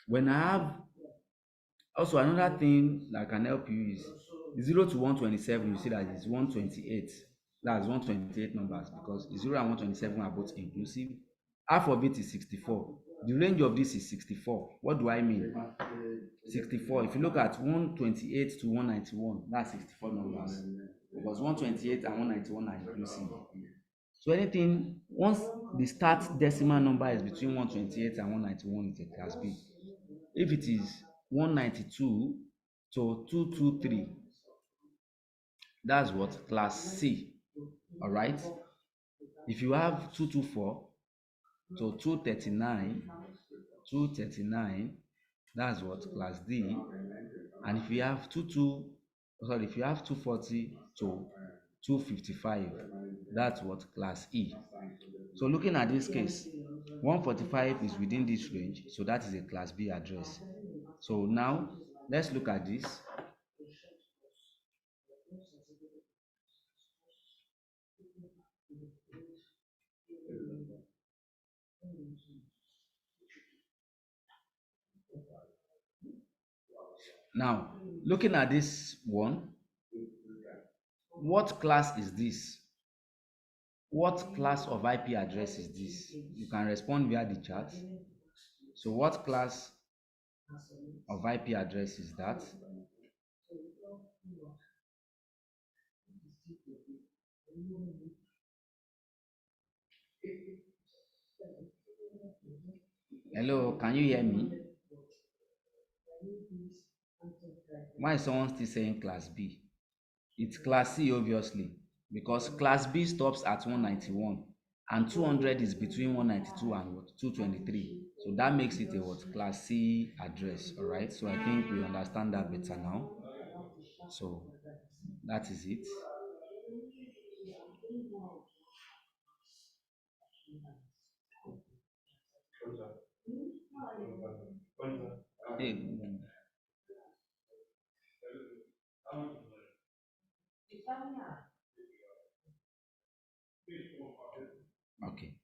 Speaker 1: When I have also another thing that can help you is 0 to 127, you see that it's 128. That's 128 numbers, because 0 and 127 are both inclusive. Half of it is 64. The range of this is 64. What do I mean? 64. If you look at 128 to 191, that's 64 numbers, because 128 and 191 are inclusive. So anything, once the start decimal number is between 128 and 191, it's a class B. If it is 192 to 223, that's what? Class C. All right. If you have 224 to 239, that's what? Class D. And if you have 240 to 255, that's what? Class E. So looking at this case, 145 is within this range, so that is a class B address. So now let's look at this. Now, looking at this one, what class is this? What class of IP address is this? You can respond via the chat. So what class of IP address is that? Hello, can you hear me? Why is someone still saying class B? It's class C obviously, because class B stops at 191 and 200 is between 192 and what 223. So that makes it a what class C address. All right. So I think we understand that better now. So that is it. Hey, okay.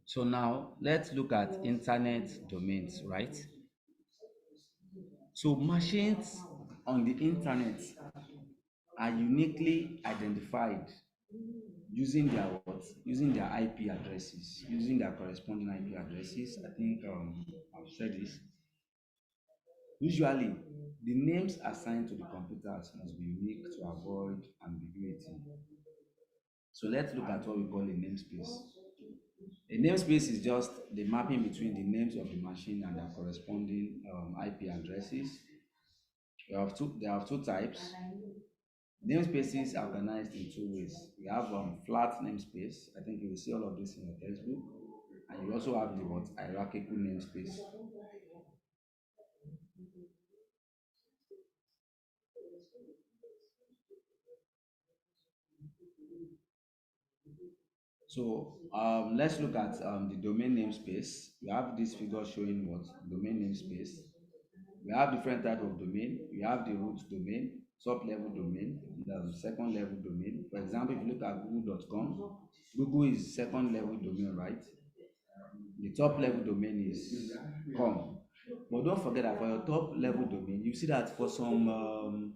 Speaker 1: So now let's look at internet domains, right? So machines on the internet are uniquely identified using their what? Using their IP addresses, using their corresponding IP addresses. I think I've said this. Usually, the names assigned to the computers must be unique to avoid ambiguity. So let's look at what we call a namespace. A namespace is just the mapping between the names of the machine and their corresponding IP addresses. There are two types. Namespaces are organized in two ways. We have flat namespace. I think you will see all of this in your textbook. And you also have the what hierarchical namespace. So let's look at the domain namespace. We have this figure showing what domain namespace. We have different type of domain. We have the root domain, top level domain, the second level domain. For example, if you look at google.com, Google is second level domain, right? The top level domain is com. But don't forget that for your top level domain, you see that for some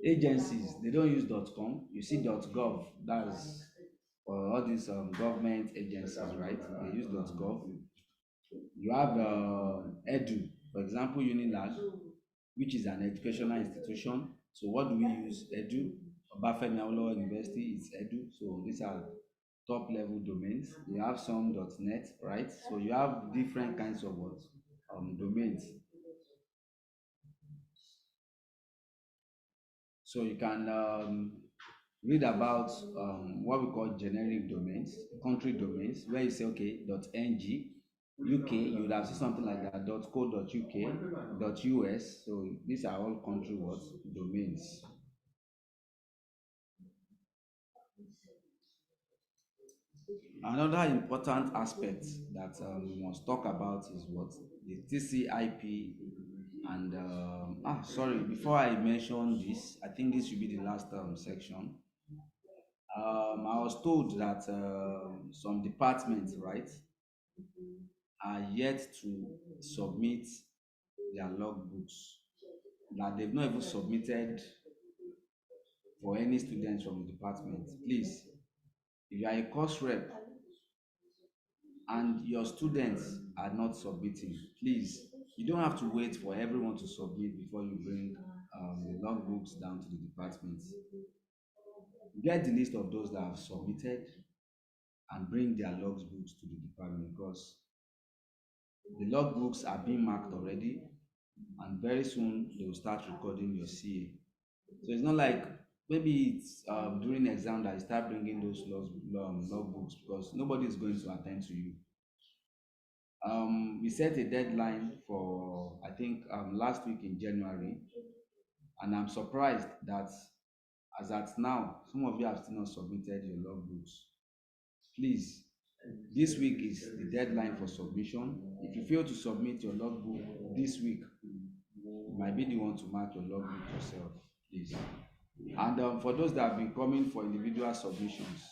Speaker 1: agencies, they don't use .com. You see .gov. That's for all these government agencies, right? They use .gov. You have Edu, for example, Unilag, which is an educational institution. So what do we use? Edu. Obafemi Awolowo University is Edu. So these are top level domains. You have some .net, right? So you have different kinds of what domains. So you can read about what we call generic domains, country domains, where you say, okay, .ng, UK, you would have seen something like that, .co.uk, .us. So these are all country words, domains. Another important aspect that we must talk about is what the TCP and sorry, before I mention this, I think this should be the last section. I was told that some departments, right, are yet to submit their logbooks. That they've not even submitted for any students from the department. Please, if you are a course rep and your students are not submitting, please, you don't have to wait for everyone to submit before you bring the logbooks down to the department. Get the list of those that have submitted and bring their logbooks to the department, because the logbooks are being marked already, and very soon they will start recording your CA. So it's not like maybe it's during exam that you start bringing those logbooks, because nobody is going to attend to you. We set a deadline for, I think, last week in January, and I'm surprised that as at now, some of you have still not submitted your logbooks. Please, this week is the deadline for submission. If you fail to submit your logbook this week, you might be the one to mark your logbook yourself, please. And for those that have been coming for individual submissions,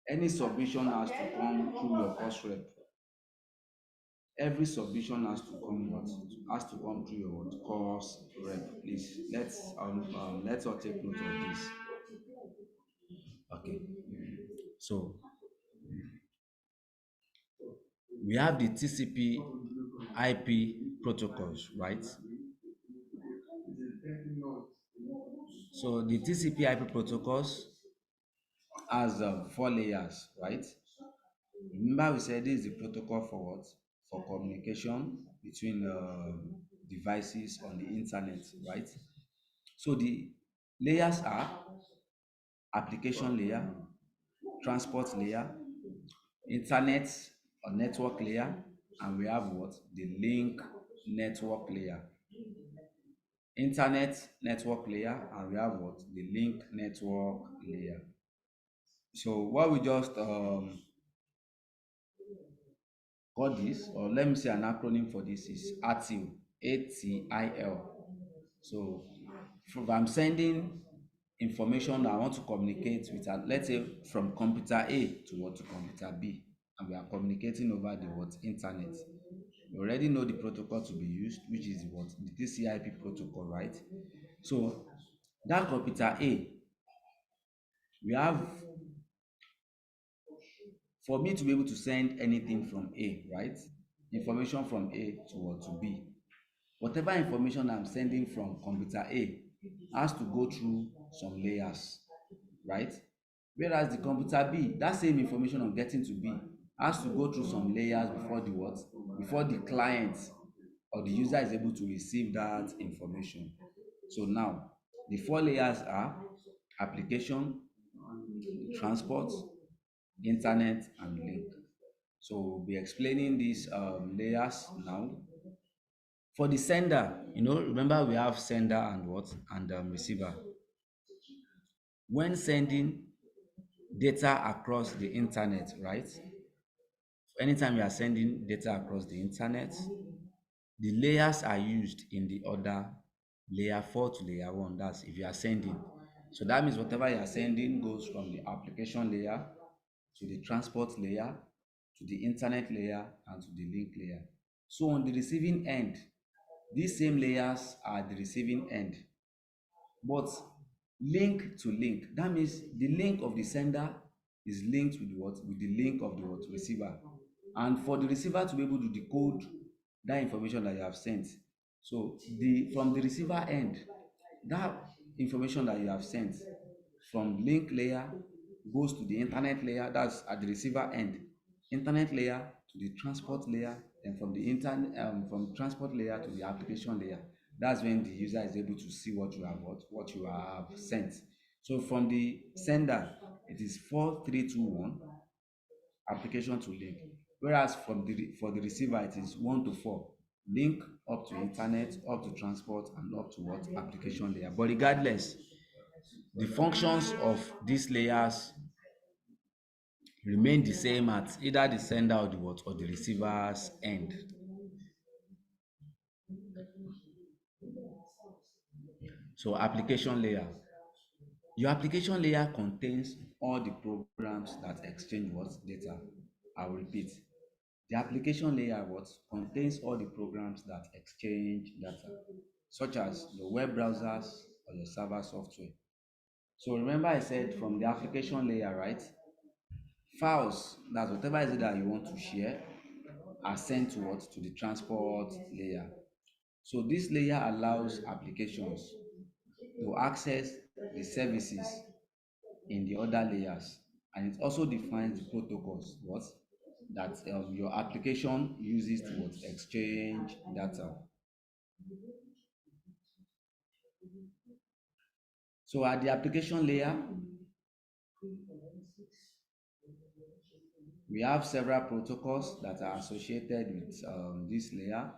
Speaker 1: any submission has to come through your course rep. Every submission has to come through your course rep. Please, let's all take note of this. Okay. So we have the TCP IP protocols, right? So the TCP IP protocols has 4 layers, right? Remember we said this is the protocol for what? For communication between devices on the internet, right? So the layers are application layer, transport layer, internet or network layer, and we have what? The link network layer. Internet network layer, and we have what? The link network layer. So what we just call this, or let me say an acronym for this, is ATIL, ATIL. So if I'm sending information that I want to communicate with, let's say from computer A to what, to computer B, and we are communicating over the what, internet. You already know the protocol to be used, which is what, the TCP protocol, right? So that computer A, we have, for me to be able to send anything from A, right? Information from A to what, to B. Whatever information I'm sending from computer A has to go through some layers, right? Whereas the computer B, that same information I'm getting to B has to go through some layers before the what? Before the client or the user is able to receive that information. So now, the 4 layers are application, transport, internet, and link. So we'll be explaining these layers now. For the sender, remember we have sender and what? And receiver. When sending data across the internet, right? Anytime you are sending data across the internet, the layers are used in the order layer 4 to layer 1. That's if you are sending. So that means whatever you are sending goes from the application layer to the transport layer to the internet layer and to the link layer. So on the receiving end, these same layers are the receiving end, but link to link. That means the link of the sender is linked with what? With the link of the what? Receiver. And for the receiver to be able to decode that information that you have sent, so from the receiver end, that information that you have sent from link layer goes to the internet layer, that's at the receiver end, internet layer to the transport layer, and from the from transport layer to the application layer. That's when the user is able to see what you have sent. So from the sender, it is 4321 application to link, whereas for the receiver it is 1 to 4 link up to internet, up to transport, and up to what, application layer. But regardless, the functions of these layers remain the same at either the sender or the what, or the receiver's end. So application layer. Your application layer contains all the programs that exchange what, data. I will repeat. The application layer what, contains all the programs that exchange data, such as your web browsers or your server software. So remember I said from the application layer, right? Files, that's whatever is it that you want to share, are sent to what, to the transport layer. So this layer allows applications to access the services in the other layers, and it also defines the protocols what, that your application uses to what, exchange data. So at the application layer, we have several protocols that are associated with this layer.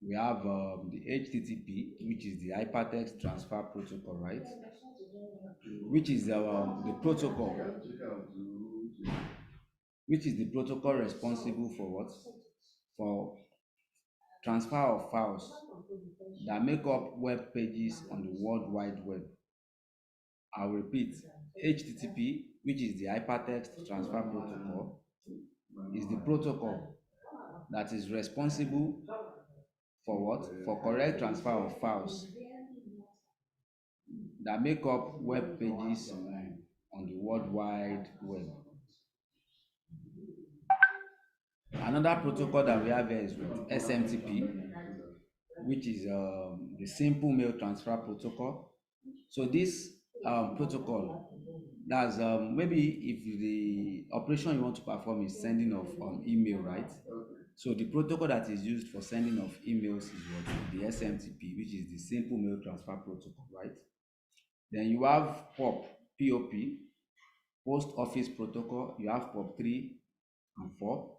Speaker 1: We have the HTTP, which is the hypertext transfer protocol, right? Which is the protocol, which is the protocol responsible for what? For transfer of files that make up web pages on the World Wide Web. I'll repeat, HTTP, which is the hypertext transfer protocol, is the protocol that is responsible for what? For correct transfer of files that make up web pages on the World Wide Web. Another protocol that we have here is with SMTP, which is the Simple Mail Transfer Protocol. So this protocol, that's maybe if the operation you want to perform is sending of email, right? So the protocol that is used for sending of emails is what the SMTP, which is the Simple Mail Transfer Protocol, right? Then you have POP, Post Office Protocol. You have POP 3 and 4.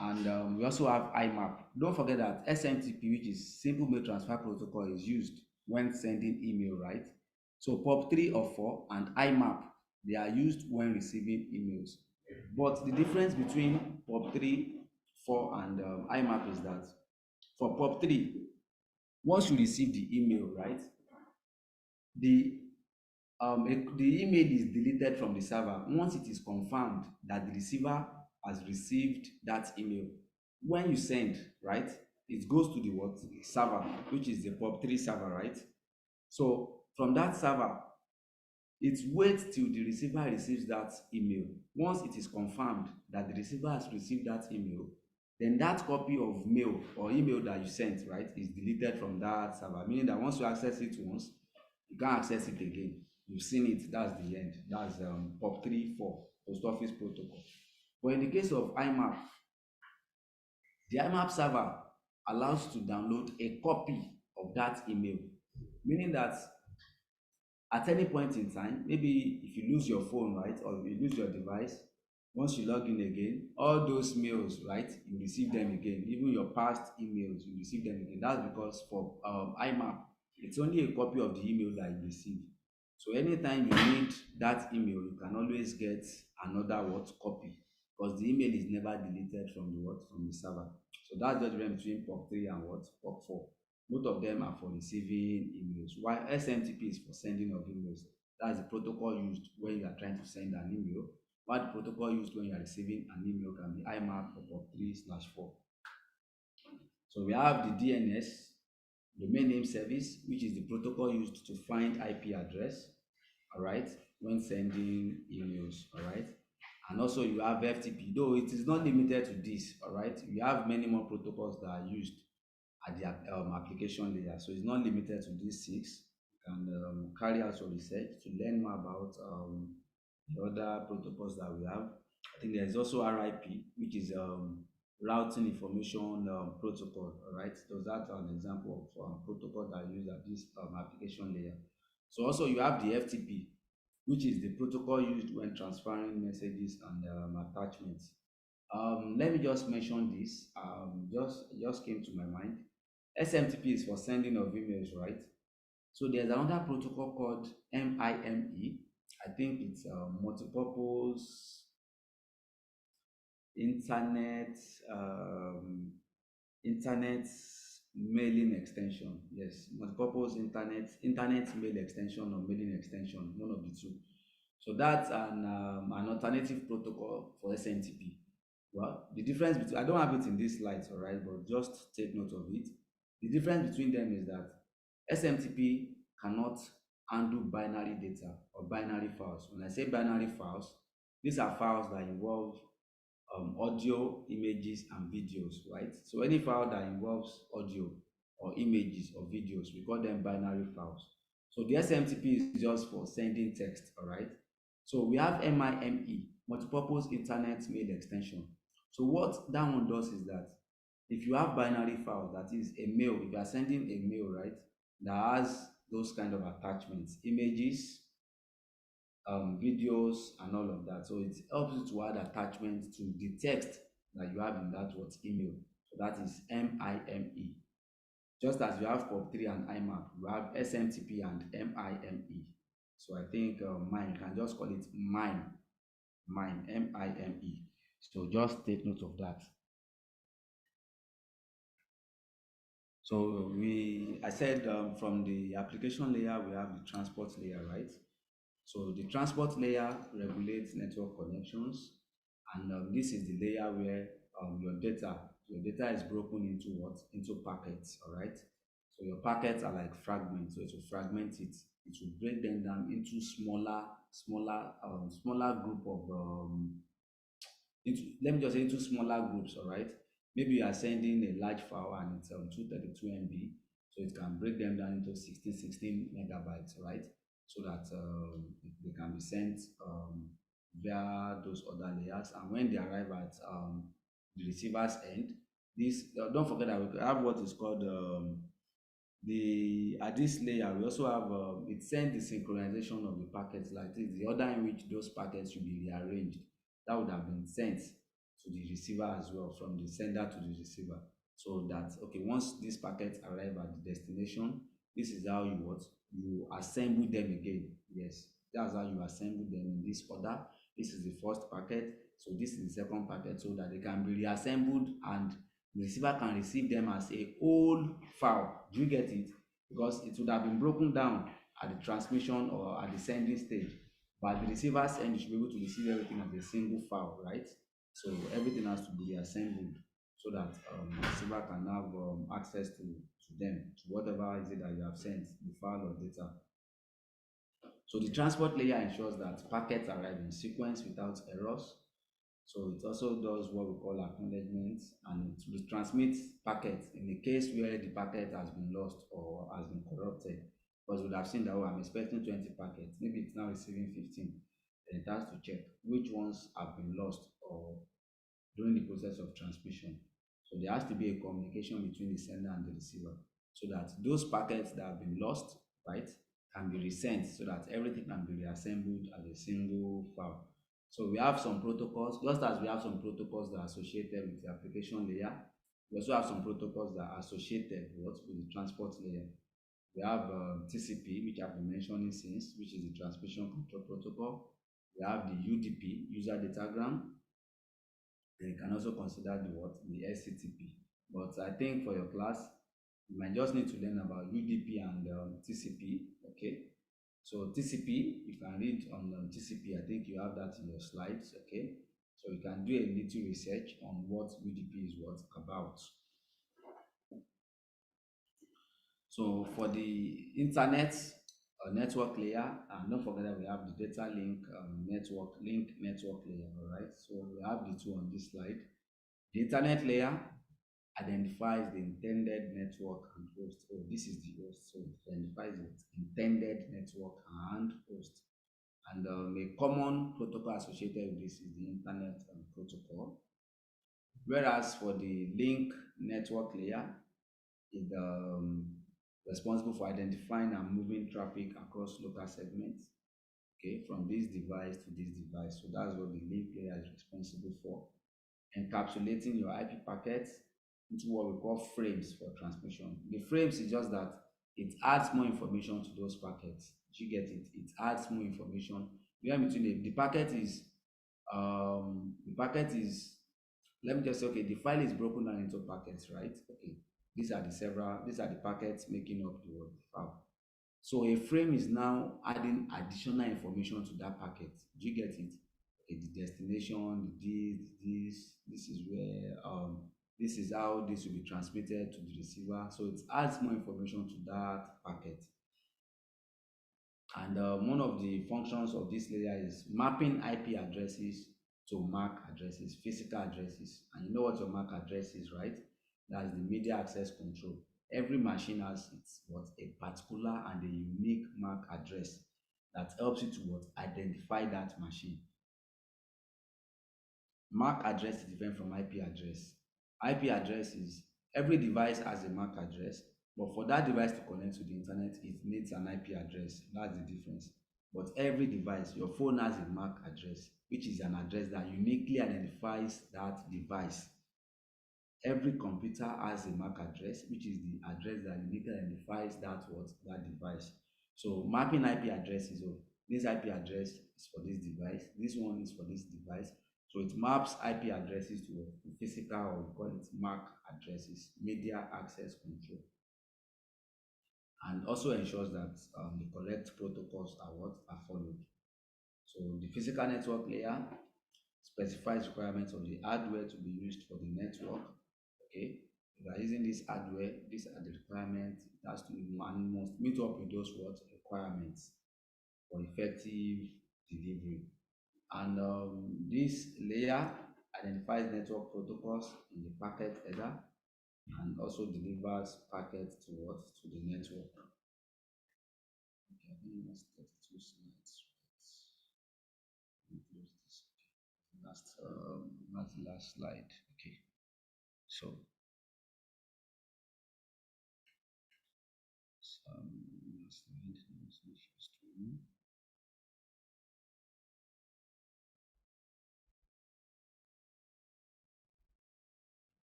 Speaker 1: And we also have IMAP. Don't forget that SMTP, which is Simple Mail Transfer Protocol, is used when sending email, right? So POP 3 or 4 and IMAP, they are used when receiving emails. But the difference between POP 3, 4 and IMAP is that for POP 3, once you receive the email, right, the the email is deleted from the server once it is confirmed that the receiver has received that email. When you send, right, it goes to the what server, which is the POP 3 server, right? So from that server, it waits till the receiver receives that email. Once it is confirmed that the receiver has received that email, then that copy of mail or email that you sent, right, is deleted from that server, meaning that once you access it once, you can't access it again. You've seen it, that's the end. That's POP 3 4, Post Office Protocol. But in the case of IMAP, the IMAP server allows to download a copy of that email, meaning that at any point in time, maybe if you lose your phone, right, or you lose your device, once you log in again, all those mails, right, you receive them again. Even your past emails, you receive them again. That's because for IMAP, it's only a copy of the email that you receive. So anytime you need that email, you can always get another what copy, because the email is never deleted from the what from the server. So that's the difference between POP 3 and what POP 4. Both of them are for receiving emails, while SMTP is for sending of emails. That's the protocol used when you are trying to send an email, while the protocol used when you are receiving an email can be IMAP or POP 3/4. So we have the DNS, domain name service, which is the protocol used to find IP address, all right, when sending emails, all right. And also you have FTP, though it is not limited to this, all right. We have many more protocols that are used at the application layer. So it's not limited to these six. You can carry out your research to learn more about the other protocols that we have. I think there's also RIP, which is routing information protocol. All right, so that's an example of protocol that use at this application layer. So also you have the FTP, which is the protocol used when transferring messages and attachments. Let me just mention this. Just came to my mind. SMTP is for sending of emails, right? So there's another protocol called MIME. I think it's multipurpose internet um, internet mailing extension. Yes, multipurpose internet mail extension or mailing extension, one of the two. So that's an alternative protocol for SMTP. Well, the difference between, I don't have it in this slide, all right, but just take note of it. The difference between them is that SMTP cannot handle binary data or binary files. When I say binary files, these are files that involve audio, images, and videos, right? So any file that involves audio or images or videos, we call them binary files. So the SMTP is just for sending text, all right? So we have MIME, multipurpose internet mail extension. So what that one does is that if you have binary file, that is a mail, if you are sending a mail, right, that has those kind of attachments, images, videos, and all of that. So it helps you to add attachments to the text that you have in that what email. So that is MIME. Just as you have POP3 and IMAP, you have SMTP and MIME. So I think mine, you can just call it mine, MIME. So just take note of that. So I said from the application layer, we have the transport layer, right? So the transport layer regulates network connections, and this is the layer where your data is broken into what? Into packets, all right? So your packets are like fragments, so to fragment it, it will break them down into smaller group of let me just say into smaller groups, all right? Maybe you are sending a large file and it's 232 MB, so it can break them down into 16 megabytes, right? So that they can be sent via those other layers. And when they arrive at the receiver's end, this don't forget that we have what is called the at this layer. We also have it sends the synchronization of the packets, like this, the order in which those packets should be rearranged. That would have been sent to the receiver as well, from the sender to the receiver, so that okay, once these packets arrive at the destination, this is how you assemble them again. Yes, that's how you assemble them in this order. This is the first packet, so this is the second packet, so that they can be reassembled and the receiver can receive them as a whole file. Do you get it? Because it would have been broken down at the transmission or at the sending stage, but at the receiver's end you should be able to receive everything as a single file, right? So everything has to be reassembled so that the receiver can have access to them, to whatever is it that you have sent, the file or data. So the transport layer ensures that packets arrive in sequence without errors. So it also does what we call acknowledgement, and it will transmit packets in the case where the packet has been lost or has been corrupted. Because we would have seen that, oh, I'm expecting 20 packets, maybe it's now receiving 15. Then it has to check which ones have been lost or during the process of transmission. So there has to be a communication between the sender and the receiver, so that those packets that have been lost, right, can be resent, so that everything can be reassembled as a single file. So we have some protocols, just as we have some protocols that are associated with the application layer, we also have some protocols that are associated with the transport layer. We have TCP, which I've been mentioning since, which is the transmission control protocol. We have the UDP, user datagram. Then you can also consider the SCTP. But I think for your class, you might just need to learn about UDP and TCP. Okay. So TCP, you can read on TCP. I think you have that in your slides. Okay. So you can do a little research on what UDP is about. So for the internet network layer, and don't forget that we have the data link network layer. All right. So we have the two on this slide. The internet layer identifies the intended network and host. Oh, this is the host. So it identifies the intended network and host. And a common protocol associated with this is the internet protocol. Whereas for the link network layer, it responsible for identifying and moving traffic across local segments, okay, from this device to this device. So that's what the link layer is responsible for. Encapsulating your IP packets into what we call frames for transmission. The frames is just that it adds more information to those packets. You get it? It adds more information. Where between the packet is, let me just say, okay, the file is broken down into packets, right? Okay, these are the packets making up the file. So a frame is now adding additional information to that packet. Do you get it? Okay, the destination, this is where this is how this will be transmitted to the receiver. So it adds more information to that packet. And one of the functions of this layer is mapping IP addresses to MAC addresses, physical addresses. And you know what your MAC address is, right? That's the media access control. Every machine has a particular and a unique MAC address that helps you to identify that machine. MAC address is different from IP address. IP address is, every device has a MAC address, but for that device to connect to the internet, it needs an IP address. That's the difference. But every device, your phone has a MAC address, which is an address that uniquely identifies that device. Every computer has a MAC address, which is the address that uniquely identifies that device. So mapping IP addresses, oh, this IP address is for this device, this one is for this device. So it maps IP addresses to physical, or we call it MAC addresses, media access control, and also ensures that the correct protocols are followed. So the physical network layer specifies requirements of the hardware to be used for the network. Okay, if you are using this hardware, these are the requirements. It has to, one must meet up with those requirements for effective delivery. And this layer identifies network protocols in the packet header and also delivers packets to what? To the network. Okay, I think that's 32 slides. Let me close this. That's the last slide. Okay. So, last slide.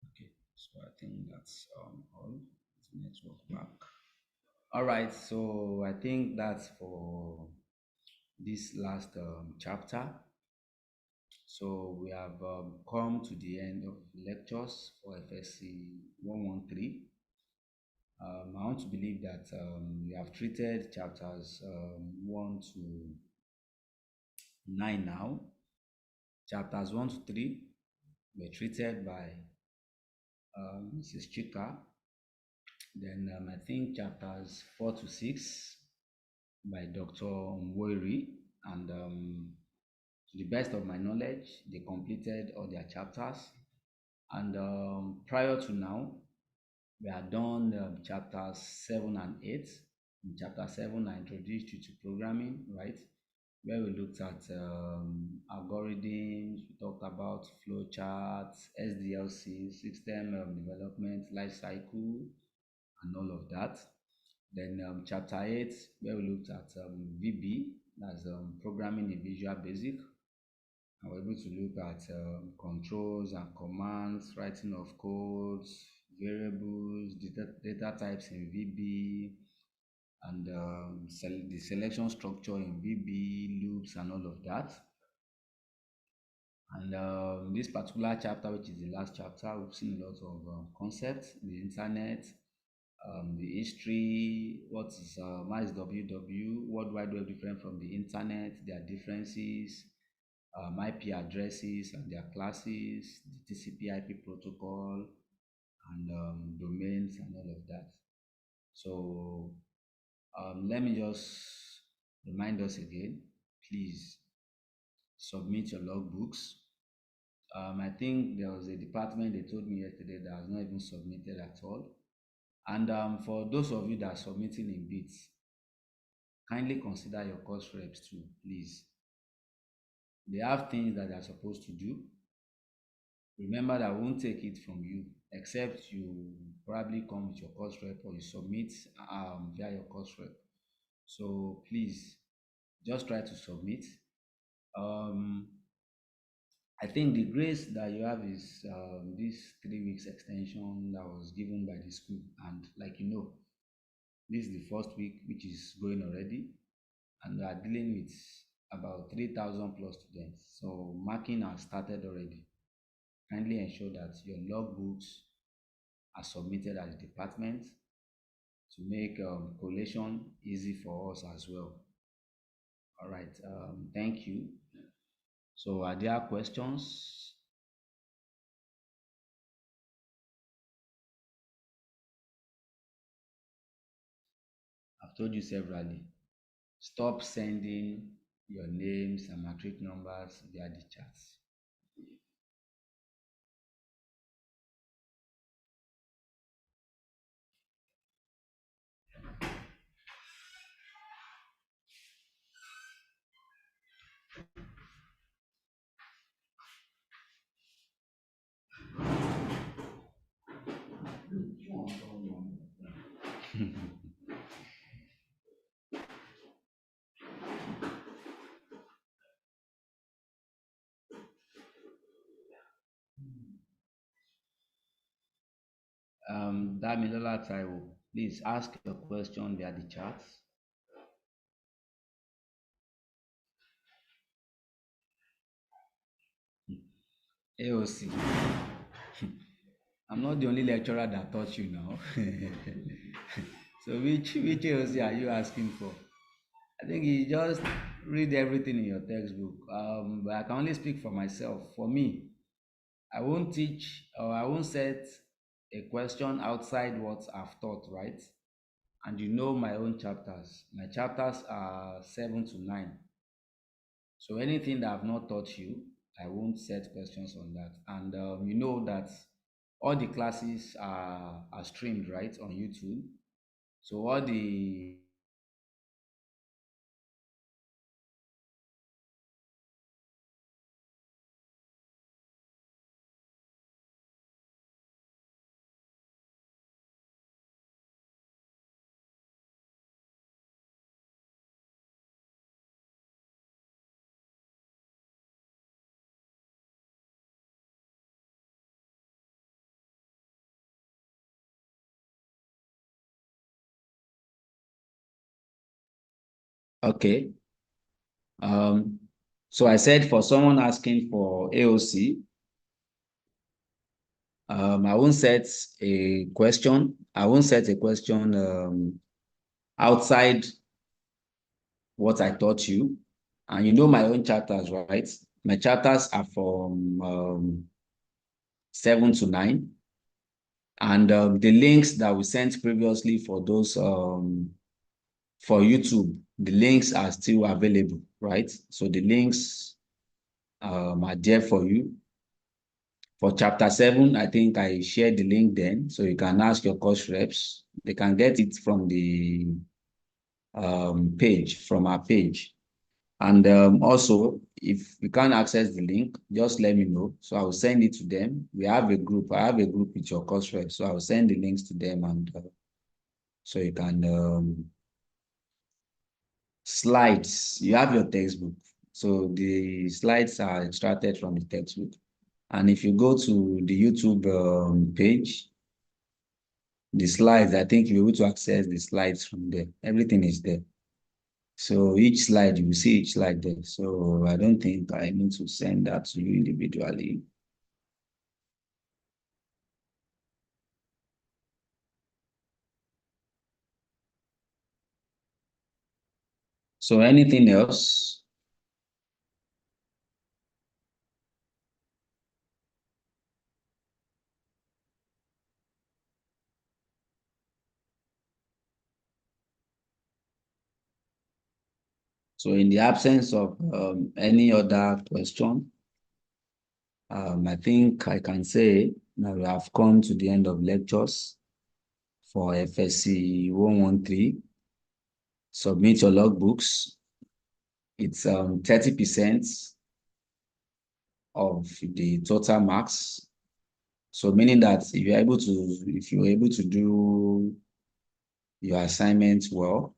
Speaker 1: Okay, so I think that's all. Network back. All right, so I think that's for this last chapter. So we have come to the end of lectures for FSC 113. I want to believe that we have treated chapters 1 to 9 now. Chapters 1 to 3 were treated by Mrs. Chika. Then I think chapters 4 to 6 by Dr. Mwoiri, and to the best of my knowledge, they completed all their chapters. And prior to now, we had done chapters 7 and 8. In chapter 7, I introduced you to programming, right? Where we looked at algorithms, we talked about flowcharts, SDLC, system development, life cycle, and all of that. Then chapter 8, where we looked at VB, that's programming in Visual Basic. And we're able to look at controls and commands, writing of codes, variables, data types in VB, and the selection structure in VB, loops, and all of that. And this particular chapter, which is the last chapter, we've seen a lot of concepts, the internet, the history, what is WWW, World Wide Web different from the internet, their differences, IP addresses and their classes, the TCP/IP protocol, and domains and all of that. So let me just remind us again, please submit your logbooks. I think there was a department they told me yesterday that has not even submitted at all. And for those of you that are submitting in bits, kindly consider your course reps too, please. They have things that they are supposed to do. Remember that I won't take it from you except you probably come with your course rep or you submit via your course rep. So please just try to submit. I think the grace that you have is this 3 weeks extension that was given by the school, and like you know, this is the first week which is going already, and we are dealing with about 3,000 plus students. So marking has started already. Kindly ensure that your logbooks are submitted at the department to make collation easy for us as well. All right, thank you. So are there questions? I've told you severally, stop sending your names and matric numbers via the chats. Damilola Taiwo, please ask your question via the chats. AOC, I'm not the only lecturer that taught you now. So which AOC are you asking for? I think you just read everything in your textbook. But I can only speak for myself. For me, I won't teach or I won't set a question outside what I've taught, right? and you know my own chapters. My chapters are 7 to 9. So anything that I've not taught you, I won't set questions on that. And you know that all the classes are streamed, right, on YouTube. So all the okay. Um, so I said for someone asking for AOC, I won't set a question. I won't set a question outside what I taught you. And you know my own chapters, right? My chapters are from 7 to 9. And the links that we sent previously for those for YouTube, the links are still available, right? So the links are there for you. For chapter 7, I think I shared the link then, so you can ask your course reps. They can get it from the page, from our page. And also, if you can't access the link, just let me know. So I will send it to them. We have a group. I have a group with your course reps. So I will send the links to them, and so you can slides. You have your textbook. So the slides are extracted from the textbook. And if you go to the YouTube page, the slides, I think you're able to access the slides from there. Everything is there. So each slide, you will see each slide there. So I don't think I need to send that to you individually. So anything else? So in the absence of any other question, I think I can say now we have come to the end of lectures for FSC 113. Submit your logbooks. It's 30% of the total marks. So meaning that if you're able to do your assignments well,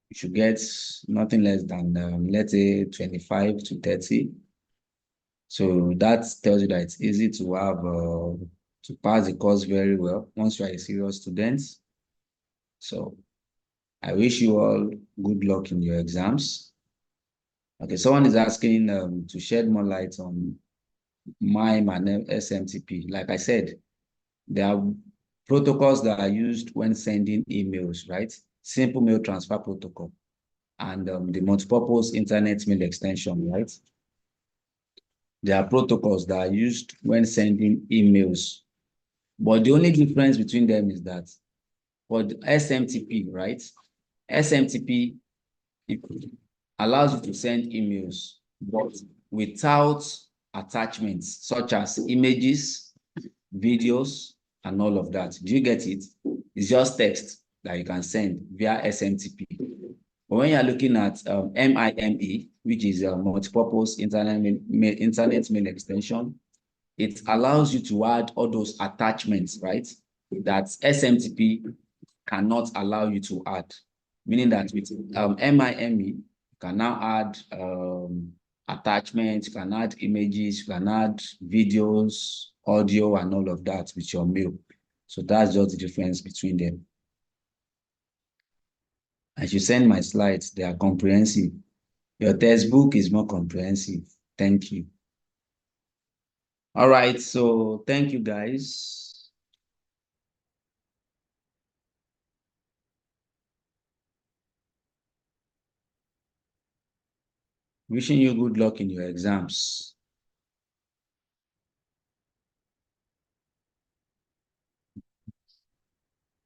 Speaker 1: you should get nothing less than let's say 25 to 30. So that tells you that it's easy to have to pass the course very well once you are a serious student. So I wish you all good luck in your exams. Okay, someone is asking to shed more light on MIME and SMTP. Like I said, there are protocols that are used when sending emails, right? Simple mail transfer protocol and the multipurpose internet mail extension, right? There are protocols that are used when sending emails. But the only difference between them is that for the SMTP, right? SMTP it allows you to send emails, but without attachments such as images, videos, and all of that. Do you get it? It's just text that you can send via SMTP. But when you're looking at MIME, which is a multipurpose internet mail extension, it allows you to add all those attachments, right? That SMTP cannot allow you to add. Meaning that with MIME, you can now add attachments, you can add images, you can add videos, audio, and all of that with your mail. So that's just the difference between them. I should send my slides, they are comprehensive. Your textbook is more comprehensive. Thank you. All right, so thank you guys. Wishing you good luck in your exams.